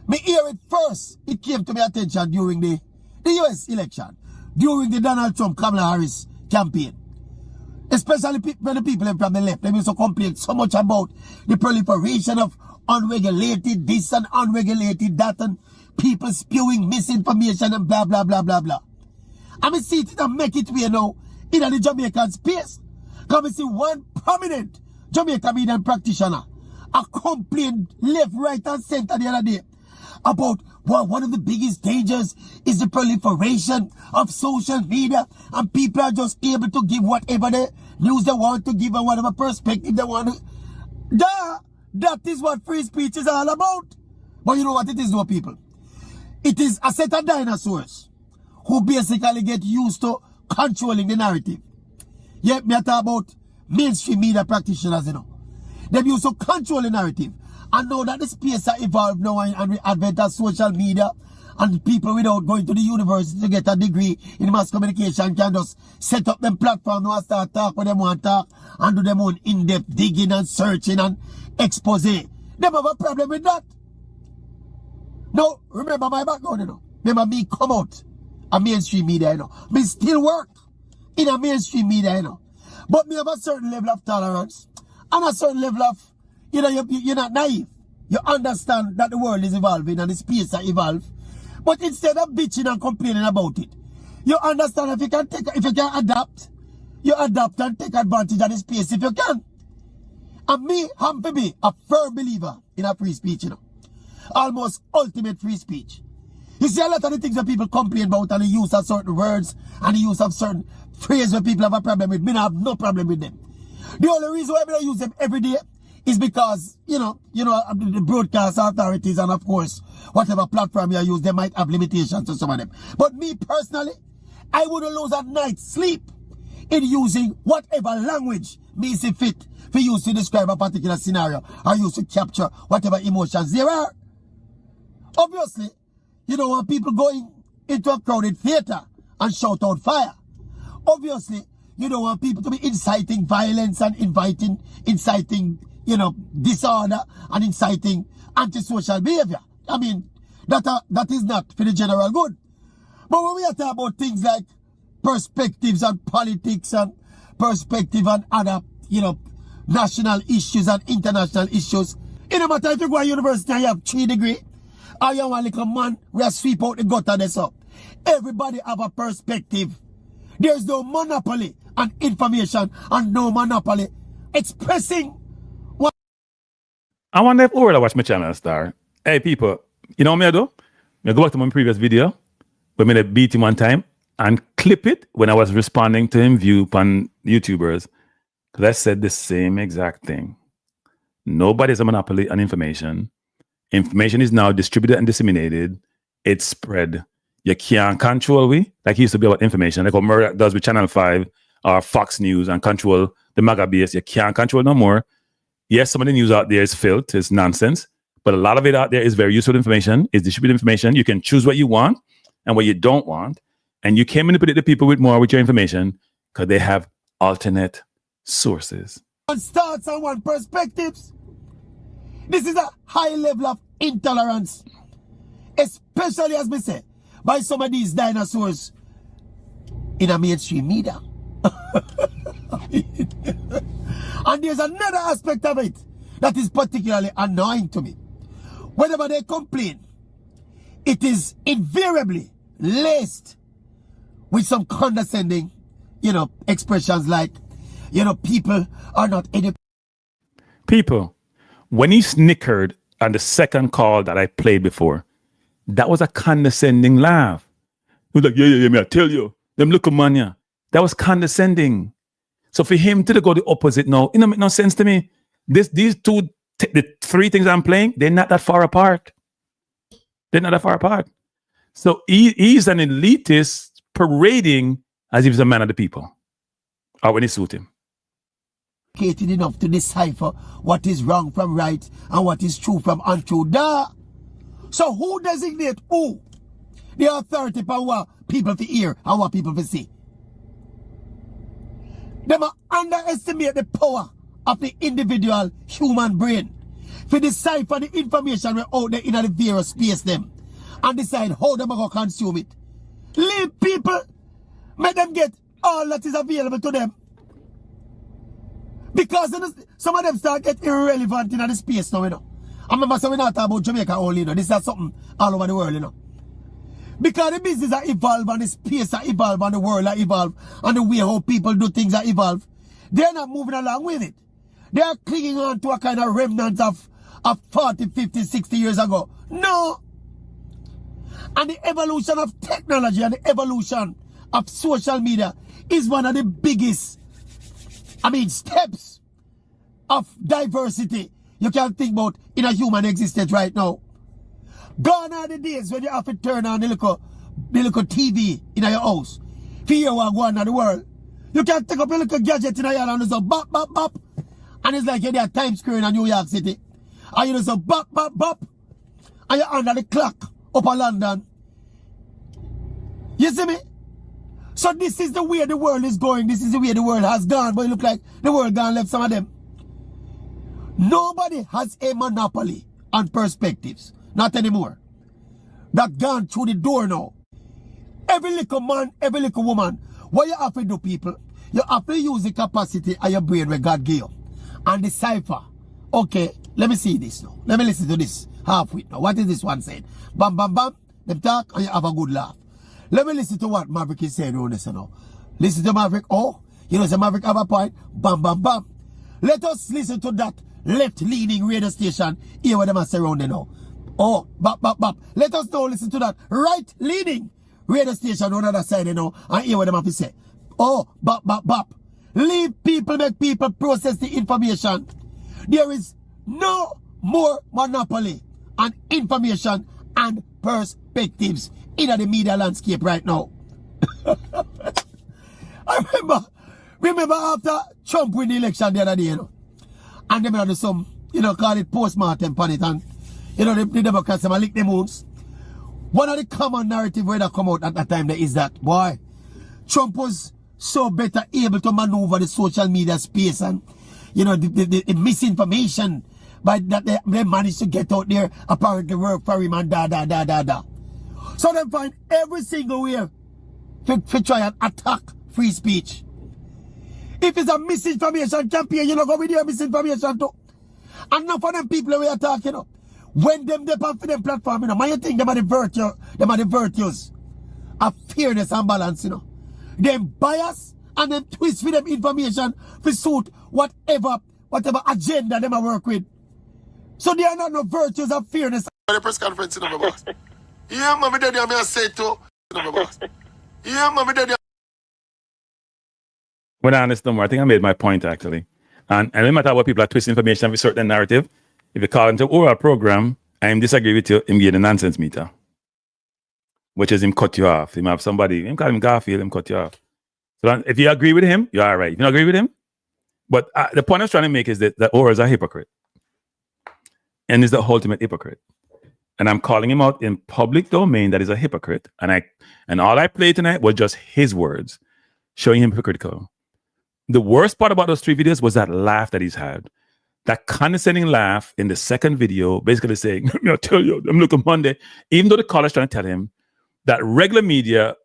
me hear it first. It came to my attention during the US election, during the Donald Trump Kamala Harris campaign. Especially when the people from the left, they used to complain so much about the proliferation of unregulated this and unregulated that and people spewing misinformation and blah, blah, blah, blah, blah. And we see it and make it way now in the Jamaican space. Because we see one prominent Jamaican media practitioner a complaint left, right, and center the other day about one of the biggest dangers is the proliferation of social media, and people are just able to give whatever the news they want to give and whatever perspective they want to. That is what free speech is all about. But you know what it is, though, people? It is a set of dinosaurs who basically get used to controlling the narrative. Yet, me talk about mainstream media practitioners, you know. They used to control the narrative. And now that the space has evolved now and the advent of social media and people without going to the university to get a degree in mass communication can just set up them platform now and start talk what they want to talk and do them own in-depth digging and searching and expose. They have a problem with that. No, remember my background, you know. Remember me come out of mainstream media, you know. Me still work in a mainstream media, you know. But me have a certain level of tolerance and a certain level of, you know, you're not naive. You understand that the world is evolving and the space has evolved. But instead of bitching and complaining about it, you understand if you can adapt, you adapt and take advantage of the space if you can. And me, I'm to be a firm believer in a free speech, you know. Almost ultimate free speech. You see a lot of the things that people complain about and the use of certain words and the use of certain phrases where people have a problem with. Me I have no problem with them. The only reason why I don't use them every day is because, you know, the broadcast authorities and of course, whatever platform you use, they might have limitations to some of them. But me personally, I wouldn't lose a night's sleep in using whatever language me see fit for use to describe a particular scenario or use to capture whatever emotions there are. Obviously, you don't want people going into a crowded theater and shout out fire. Obviously, you don't want people to be inciting violence and inciting, disorder and inciting antisocial behavior. I mean, that is not for the general good. But when we are talking about things like perspectives and politics and perspective and other, national issues and international issues, it no matter if you go to university and you have 3 degrees, or you want a little man where sweep out the gutter this up. Everybody have a perspective. There's no monopoly on information and no monopoly expressing what. I wonder if Orla watch my channel, Star. Hey, people, you know what I do? I go back to my previous video where I beat him one time and clip it when I was responding to him view on YouTubers. Because I said the same exact thing. Nobody's a monopoly on information. Information is now distributed and disseminated. It's spread. You can't control we, like it used to be about information, like what Maverick does with Channel 5 or Fox News and control the mega base. You can't control no more. Yes, some of the news out there is filth, it's nonsense, but a lot of it out there is very useful information, it's distributed information. You can choose what you want and what you don't want, and you can manipulate the people with your information because they have alternate sources. One starts on one perspectives. This is a high level of intolerance, especially as we say, by some of these dinosaurs in a mainstream media. And there's another aspect of it that is particularly annoying to me. Whenever they complain, it is invariably laced with some condescending, expressions like, people are not educated. People, when he snickered on the second call that I played before, that was a condescending laugh. He was like, yeah, me I tell you, them look man, yeah. That was condescending. So for him to go the opposite now, it don't make no sense to me. These the 3 things I'm playing, they're not that far apart. They're not that far apart. So he's an elitist parading as if he's a man of the people. Or when he suit him. Enough to decipher what is wrong from right and what is true from untrue. So who designate who? The authority for what people to hear and what people to see. They underestimate the power of the individual human brain to decipher the information we're out there in the various space them and decide how they're going to consume it. Leave people, make them get all that is available to them. Because some of them start getting irrelevant in the space now, I remember we're not talking about Jamaica only, This is something all over the world, Because the business are evolve and the space are evolve and the world are evolve and the way how people do things are evolve. They're not moving along with it. They are clinging on to a kind of remnant of 40, 50, 60 years ago. No. And the evolution of technology and the evolution of social media is one of the biggest, steps of diversity you can think about in a human existence right now. Gone are the days when you have to turn on the little TV in your house. For you what go on in the world. You can take up a little gadget in your hand and it's a bop, bop, bop. And it's like you're there at Times Square in New York City. And you just a bop, bop, bop. And you're under the clock up in London. You see me? So this is the way the world is going. This is the way the world has gone. But it look like the world gone left some of them. Nobody has a monopoly on perspectives. Not anymore. That gone through the door now. Every little man, every little woman, what you have to do, people, you have to use the capacity of your brain where God gave you and decipher. Okay, let me see this now. Let me listen to this halfway now. What is this one saying? Bam, bam, bam. Them talk and you have a good laugh. Let me listen to what Maverick is saying on this now. Listen to Maverick. Oh, the Maverick have a point. Bam, bam, bam. Let us listen to that left-leaning radio station. Hear what them are surrounding now. Oh, bop, bop, bop. Let us now listen to that right-leaning radio station on the other side, and hear what them have to say. Oh, bop, bop, bop. Leave people, make people process the information. There is no more monopoly on information and perspectives in the media landscape right now. I remember after Trump win the election the other day, you know, and they had some, you know, call it postmortem on it, and, you know, the Democrats have licked their wounds. One of the common narrative where that come out at that time there is that, boy, Trump was so better able to maneuver the social media space and, you know, the misinformation by that they managed to get out there apparently work for him and da. So they find every single way to try and attack free speech. If it's a misinformation campaign, you know, go with your misinformation too. And enough of them people we are talking about. When them depend for them platform, you know, man, you think them are the virtues of fairness and balance, you know. Them bias and them twist for them information to suit whatever agenda them work with. So there are not no virtues of fairness. The press conference in my boss. Yeah, mommy, daddy, I'm say to my boss. Yeah, mommy, daddy. When I understand more, I think I made my point actually. And no matter what people are twisting information with certain narrative, if you call into oral program, I disagree with you, him get the nonsense meter. Which is him cut you off. Him have somebody, him call him Garfield, him cut you off. So if you agree with him, you're all right. If you don't agree with him, but the point I was trying to make is that Aura is a hypocrite. And is the ultimate hypocrite. And I'm calling him out in public domain that he's a hypocrite. And all I played tonight was just his words, showing him hypocritical. The worst part about those 3 videos was that laugh that he's had. That condescending laugh in the second video, basically saying, I'll tell you, I'm looking Monday. Even though the caller's trying to tell him that regular media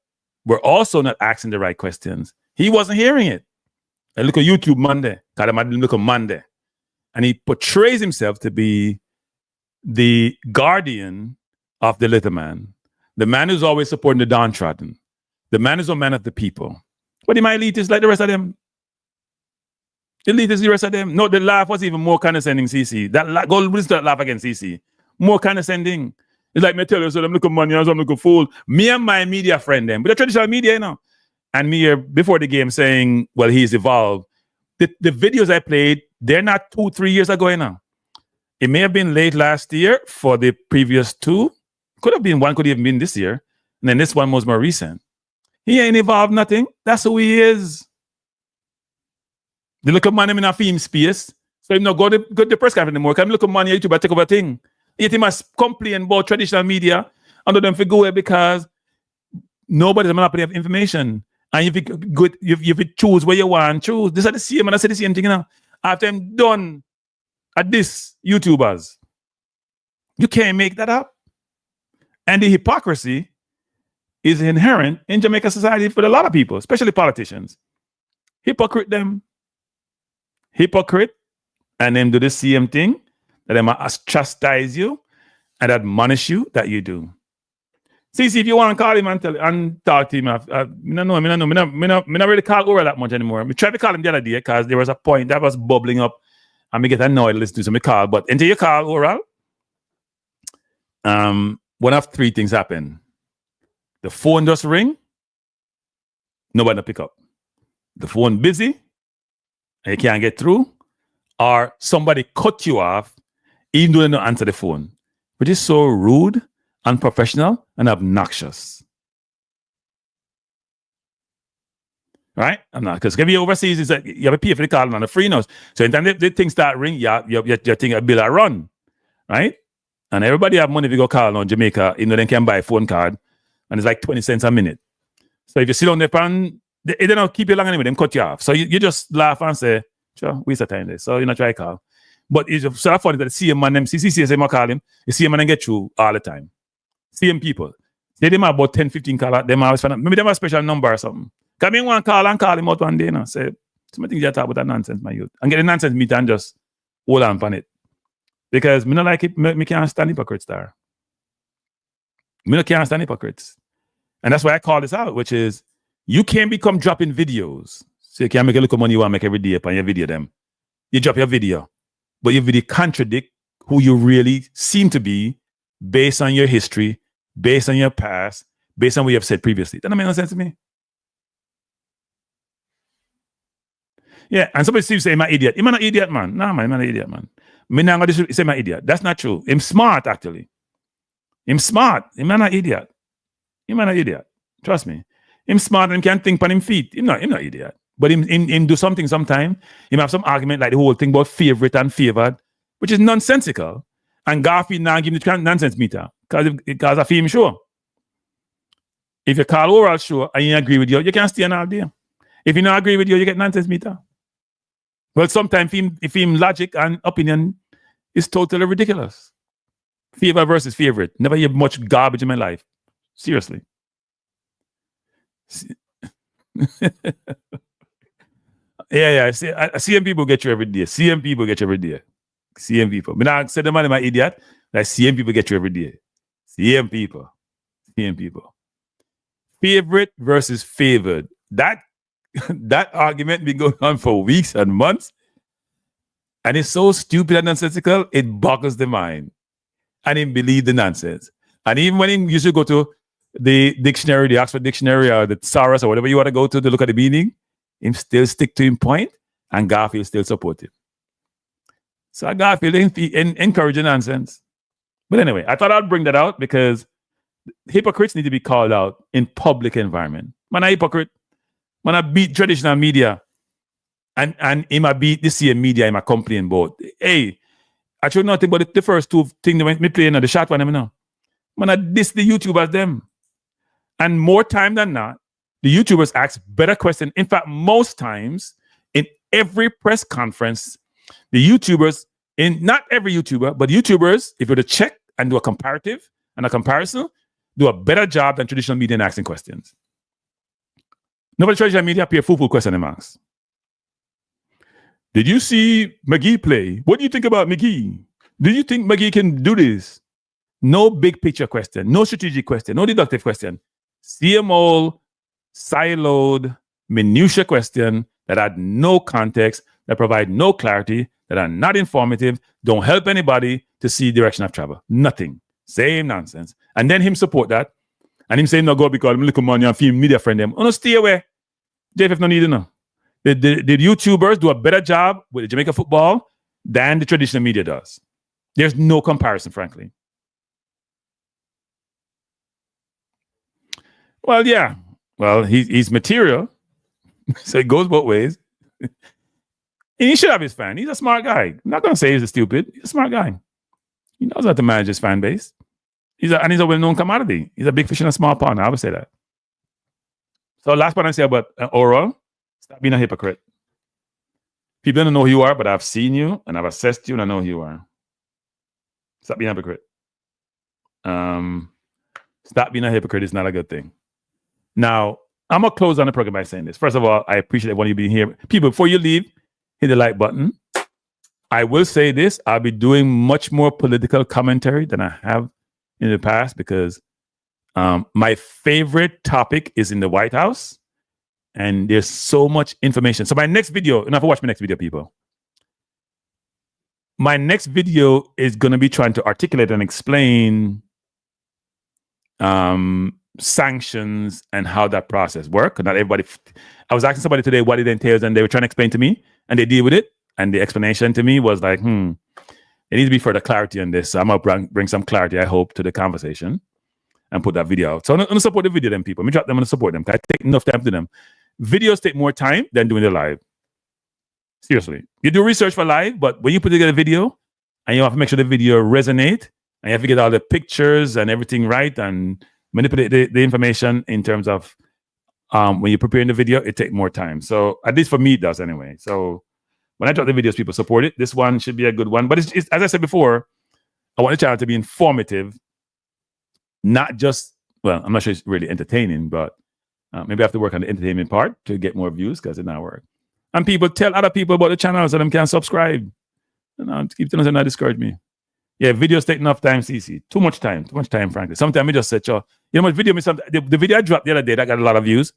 were also not asking the right questions. He wasn't hearing it. I look at YouTube Monday. God, I look at Monday. And he portrays himself to be the guardian of the little man. The man who's always supporting the downtrodden. The man who's a man of the people. But he might elitist like the rest of them. Elitist the rest of them. No, the laugh was even more condescending, CC. Go listen to that laugh again, CC. More condescending. It's like me tell you, so I'm looking money, I'm looking fool. Me and my media friend them. But the traditional media, you know. And me here before the game saying, well, he's evolved. The videos I played, they're not 2-3 years ago, you know. It may have been late last year for the previous 2. Could have been one, could have been this year. And then this one was more recent. He ain't evolved nothing. That's who he is. The look of man in a film space. So him not go to the press conference anymore. Can look at money YouTube and take over thing. Yet he must complain about traditional media under them for go away because nobody's a monopoly of information. And if you choose where you want, choose. This are the same, and I say the same thing, you know. After I'm done at this, YouTubers, you can't make that up. And the hypocrisy is inherent in Jamaica society for a lot of people, especially politicians. Hypocrite, and them do the same thing, that them chastise you and admonish you that you do. See, if you want to call him and talk to him, I not really call Ura that much anymore. I tried to call him the other day because there was a point that was bubbling up and me get annoyed listening to some call. But until you call Ura, one of 3 things happen. The phone just ring, nobody pick up. The phone busy, and you can't get through, or somebody cut you off, even though they don't answer the phone, which is so rude, unprofessional, and obnoxious. Right? I'm not, because if you're overseas, it's like you have to pay for the call on the free notes. So anytime the things start ring, your thing a bill a run. Right? And everybody have money if you go call on Jamaica, even though they can buy a phone card, and it's like 20 cents a minute. So if you sit on the pan, they don't keep you long anyway, they cut you off. So you just laugh and say, sure, waste of time there. So you not try to call. But it's so funny that the same man, them CCC, say, call him, the same man and get through all the time. Same people. They them have about 10, 15 call, them always find out. Maybe they have a special number or something. Come in one call and call him out one day, you know. Say, something you talk about that nonsense, my youth. And get the nonsense meter and just hold on it. Because me not like it, me can't stand hypocrites there. Me not can't stand hypocrites. And that's why I call this out, which is, you can't become dropping videos. So you can't make a look of money you want to make every day upon your video them. You drop your video, but your video contradict who you really seem to be based on your history, based on your past, based on what you have said previously. That don't make no sense to me. Yeah, and somebody seems to say, I'm an idiot. I'm not an idiot, man. No, man, I'm not an idiot, man. Me not going to say I'm an idiot. That's not true. I'm smart, actually. I'm smart. I'm not an idiot. I'm not an idiot. Trust me. Him smart and can think on him feet. Him not idiot. But him do something sometime. Him have some argument like the whole thing about favorite and favored, which is nonsensical. And Garfield now give him the nonsense meter. Because I feel him sure. If you call oral sure and you agree with you can stay an all day. If you not agree with you get nonsense meter. Well, sometimes if him logic and opinion is totally ridiculous. Favor versus favorite. Never hear much garbage in my life. Seriously. Yeah. CM people get you every day. CM people get you every day. CM people. But now I said the man, my idiot. Like CM people get you every day. CM people. CM people. Favorite versus favored. That argument been going on for weeks and months. And it's so stupid and nonsensical, it boggles the mind. And he believe the nonsense. And even when he used to go to the dictionary, the Oxford Dictionary or the Thesaurus or whatever you want to go to look at the meaning, him still stick to him point and Garfield still support him. So Garfield encouraging nonsense. But anyway, I thought I'd bring that out because hypocrites need to be called out in public environment. Man, a hypocrite. Man, I beat traditional media. And him I beat the same media him I complain about. Hey, I should not think about the first two things that me playing the shot one them now. Man, I diss the YouTubers them. And more time than not, the YouTubers ask better questions. In fact, most times in every press conference, the YouTubers, not every YouTuber, but YouTubers, if you were to check and do a comparative and a comparison, do a better job than traditional media in asking questions. Nobody traditional media pay a full question and asks. Did you see McGee play? What do you think about McGee? Do you think McGee can do this? No big picture question, no strategic question, no deductive question. CMO, siloed, minutia question that had no context, that provide no clarity, that are not informative, don't help anybody to see direction of travel. Nothing. Same nonsense. And then him support that. And him saying no go because I'm looking money and film media friend them. Oh no, stay away. JFF no need to know. The YouTubers do a better job with Jamaica football than the traditional media does. There's no comparison, frankly. Well, yeah. Well, he's material. So it goes both ways. And he should have his fan. He's a smart guy. I'm not going to say he's a stupid. He's a smart guy. He knows how to manage his fan base. He's a well-known commodity. He's a big fish in a small pond. I would say that. So last part I say about oral, stop being a hypocrite. People don't know who you are, but I've seen you and I've assessed you and I know who you are. Stop being a hypocrite. Stop being a hypocrite is not a good thing. Now, I'm going to close on the program by saying this. First of all, I appreciate everyone you being here. People, before you leave, hit the like button. I will say this. I'll be doing much more political commentary than I have in the past because my favorite topic is in the White House. And there's so much information. So my next video, and I have to watch my next video, people. My next video is going to be trying to articulate and explain sanctions and how that process works. Not everybody. I was asking somebody today what it entails, and they were trying to explain to me, and they deal with it. And the explanation to me was like, there needs to be further clarity on this. So I'm gonna bring some clarity, I hope, to the conversation and put that video out. So I'm gonna support the video, them people. Me drop them and support them. I take enough time to them. Videos take more time than doing the live. Seriously, you do research for live, but when you put together a video, and you have to make sure the video resonate, and you have to get all the pictures and everything right, and manipulate the information in terms of when you're preparing the video, it takes more time. So at least for me, it does anyway. So when I drop the videos, people support it. This one should be a good one. But it's as I said before, I want the channel to be informative, not just, well, I'm not sure it's really entertaining, but maybe I have to work on the entertainment part to get more views because it not work. And people tell other people about the channel so them can subscribe. Keep telling them not discourage me. Yeah, videos take enough time, CC. Too much time, frankly. Sometimes I just say, you know what video, the video I dropped the other day, that got a lot of views.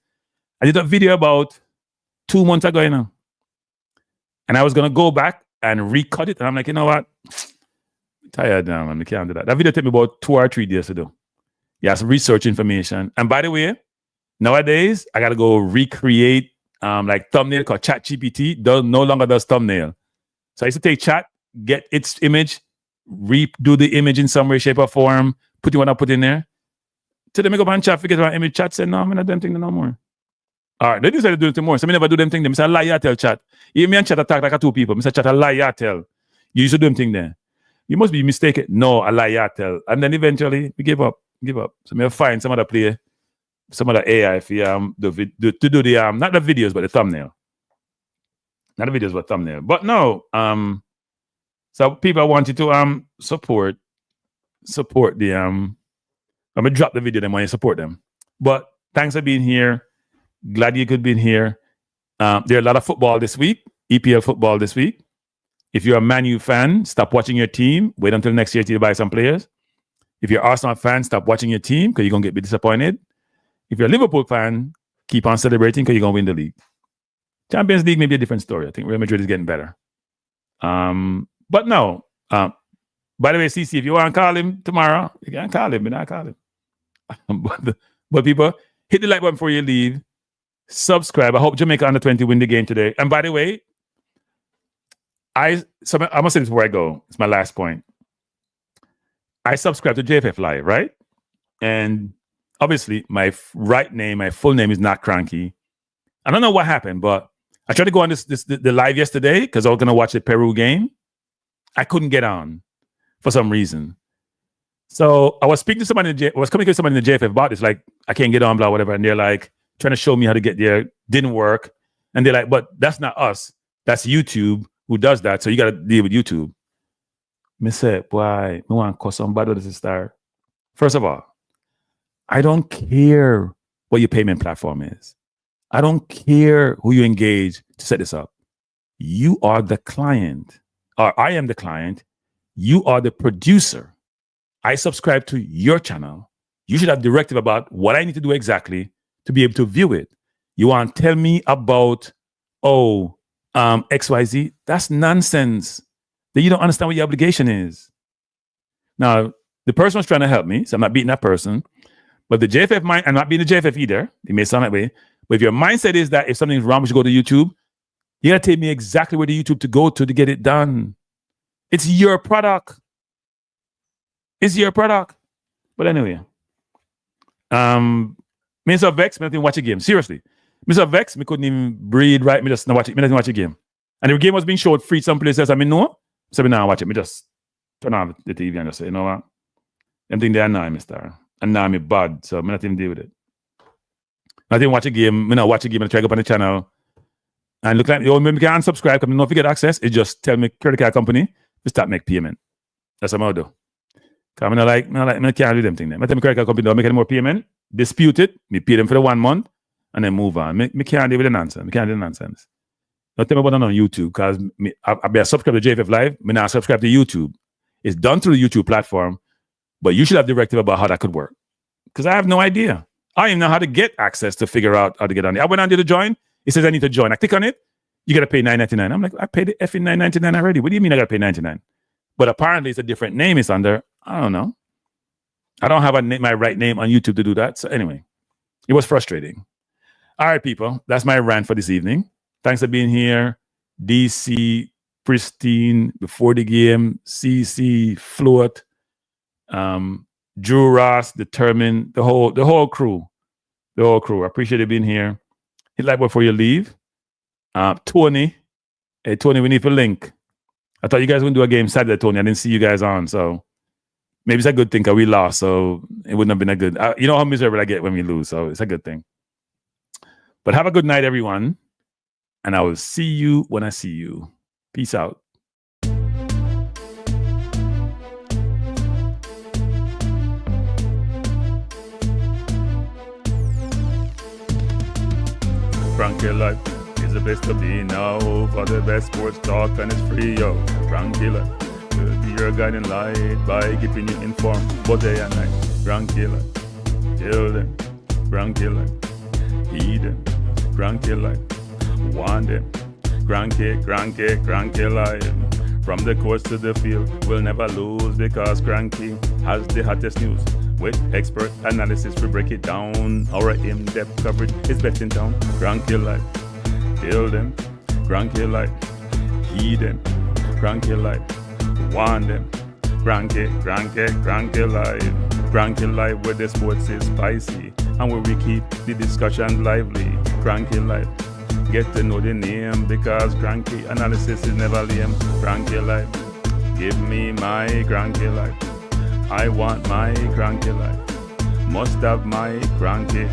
I did a video about 2 months ago, you know. And I was going to go back and recut it. And I'm like, you know what? I'm tired now, man. I can't do that. That video took me about 2 or 3 days to do. Yeah, some research information. And by the way, nowadays, I got to go recreate like thumbnail called ChatGPT. No longer does thumbnail. So I used to take chat, get its image, redo the image in some way, shape, or form, put what I put in there. Today me go up and chat, forget about image chat, say, no, I'm not doing things no more. All right, they do say they do it more. So me never do them thing. Them say, lie, you tell chat. Even me and chat attack like a two people. Me say, chat, a lie, you tell. You used to do them thing there. You must be mistaken. No, a lie, you tell. And then eventually, we give up. So me find some other player, some other AI for to do the not the videos but the thumbnail. Not the videos but thumbnail. But no, so people want you to support the I'm gonna drop the video them when you support them. But thanks for being here. Glad you could be here. There are a lot of football this week, EPL football this week. If you're a Man U fan, stop watching your team. Wait until next year to buy some players. If you're an Arsenal fan, stop watching your team because you're going to be disappointed. If you're a Liverpool fan, keep on celebrating because you're going to win the league. Champions League may be a different story. I think Real Madrid is getting better. But no. By the way, CC, if you want to call him tomorrow, you can call him, but not call him. But people, hit the like button before you leave. Subscribe. I hope Jamaica under 20 win the game today. And by the way, I must say this before I go. It's my last point. I subscribe to JFF Live, right? And obviously, my full name is not Cranky. I don't know what happened, but I tried to go on the live yesterday because I was going to watch the Peru game. I couldn't get on for some reason. So I was speaking to somebody, communicating with somebody in the JFF about this, like, I can't get on, blah, whatever. And they're like, trying to show me how to get there. Didn't work. And they're like, but that's not us. That's YouTube who does that. So you got to deal with YouTube. Me say, boy, no one cause somebody to start. First of all, I don't care what your payment platform is. I don't care who you engage to set this up. You are the client, or I am the client. You are the producer. I subscribe to your channel. You should have directive about what I need to do exactly to be able to view it. You want to tell me about, XYZ? That's nonsense. That you don't understand what your obligation is. Now, the person was trying to help me, so I'm not beating that person. But the JFF mind, I'm not being the JFF either. It may sound that way. But if your mindset is that if something's wrong, we should go to YouTube, you got to tell me exactly where the YouTube to go to get it done. It's your product. It's your product. But anyway, Mr. Vex, me didn't watch a game. Seriously. Mr. Vex, me couldn't even breathe right. Me just not watch it. Me didn't watch a game. And the game was being showed free some places. I mean, no. So me now watch it. Me just turn on the TV and just say, you know what? Them thing they annoy me, star. Annoy me bad. So me not even deal with it. I didn't watch a game. Me not watch a game and try to go up on the channel. And look like the only way me can unsubscribe because me not get access. It just tell me credit card company to start make payment. That's what I'm do. Because I can't do them thing there. I tell me credit card company don't make any more payment. Dispute it. Me pay them for the 1 month and then move on. Me can't deal with the nonsense. Me can't do the nonsense. Don't tell me about it on YouTube because I be a subscribe to JFF Live. Me not subscribe to YouTube. It's done through the YouTube platform, but you should have directive about how that could work. Because I have no idea. I don't even know how to get access to figure out how to get on there. I went on there to join. It says I need to join. I click on it. You got to pay $9.99. I'm like, I paid the effing $9.99 already. What do you mean I got to pay $9.99? But apparently it's a different name. It's under, I don't know. I don't have my right name on YouTube to do that. So anyway, it was frustrating. All right, people. That's my rant for this evening. Thanks for being here. DC, Pristine, Before the Game, CC, Float, Drew Ross, Determined, the whole crew. The whole crew. I appreciate you being here. Hit like before you leave. Tony. Hey, Tony, we need to link. I thought you guys were going to do a game Saturday, Tony. I didn't see you guys on, so maybe it's a good thing because we lost, so it wouldn't have been a good... you know how miserable I get when we lose, so it's a good thing. But have a good night, everyone. And I will see you when I see you. Peace out. Frankie Life is the best to be now. For the best sports talk and it's free, yo. Frankie Life will be your guiding light by keeping you informed both day and night. Frankie Life, tell them. Frankie Life, heed them. Frankie Life. Want them. Cranky live. From the course to the field, we'll never lose because Cranky has the hottest news. With expert analysis, we break it down. Our in-depth coverage is best in town. Cranky live. Feel them. Cranky live. Heed them. Cranky live. Want them. Cranky live. Cranky life where the sports is spicy and where we keep the discussion lively. Cranky life, get to know the name because cranky analysis is never lame. Cranky life, give me my cranky life. I want my cranky life. Must have my cranky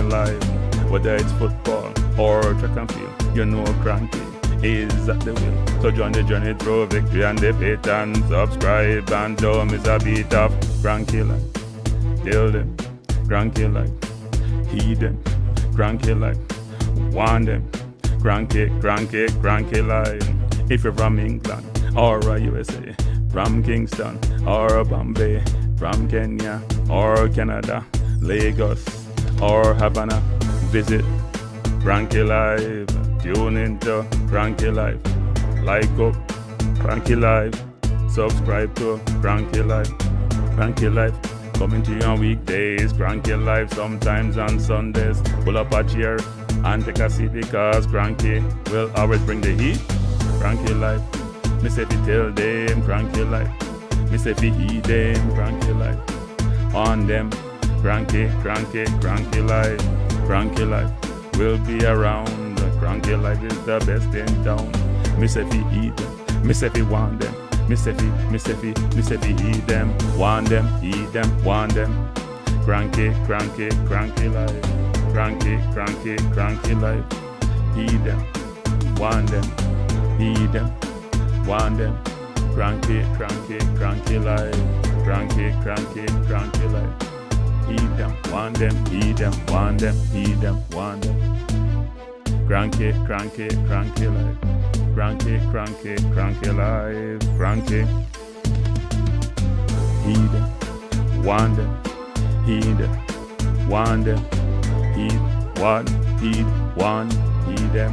life. Whether it's football or track and field, you know cranky is at the wheel. So join the journey through victory and defeat and subscribe and don't miss a beat of cranky life. Tell them, cranky life. Heed them, cranky life. Want them, cranky life. If you're from England or USA, from Kingston or Bombay, from Kenya or Canada, Lagos or Havana, visit Cranky Life. Tune into Cranky Life. Like up Cranky Life. Subscribe to Cranky Life. Cranky Life coming to you on weekdays. Cranky Life sometimes on Sundays. Pull up a chair and take a seat because Cranky will always bring the heat. Cranky Life. Me say fi tell them Cranky Life. Me say fi heed them Cranky Life. On them Cranky Life. Cranky Life will be around. Cranky Life is the best in town. Me say fi eat them. Me say fi want them. Me say fi eat them. Want them, eat them, want them. Cranky life. Cranky life. Eat them, want them, eat them, want them. Cranky life. Cranky life. Eat them, want them, eat them, want them, eat them, want them. Cranky life. Cranky life. Cranky. Heed them, want them, heed them, want them, heed, want, heed them.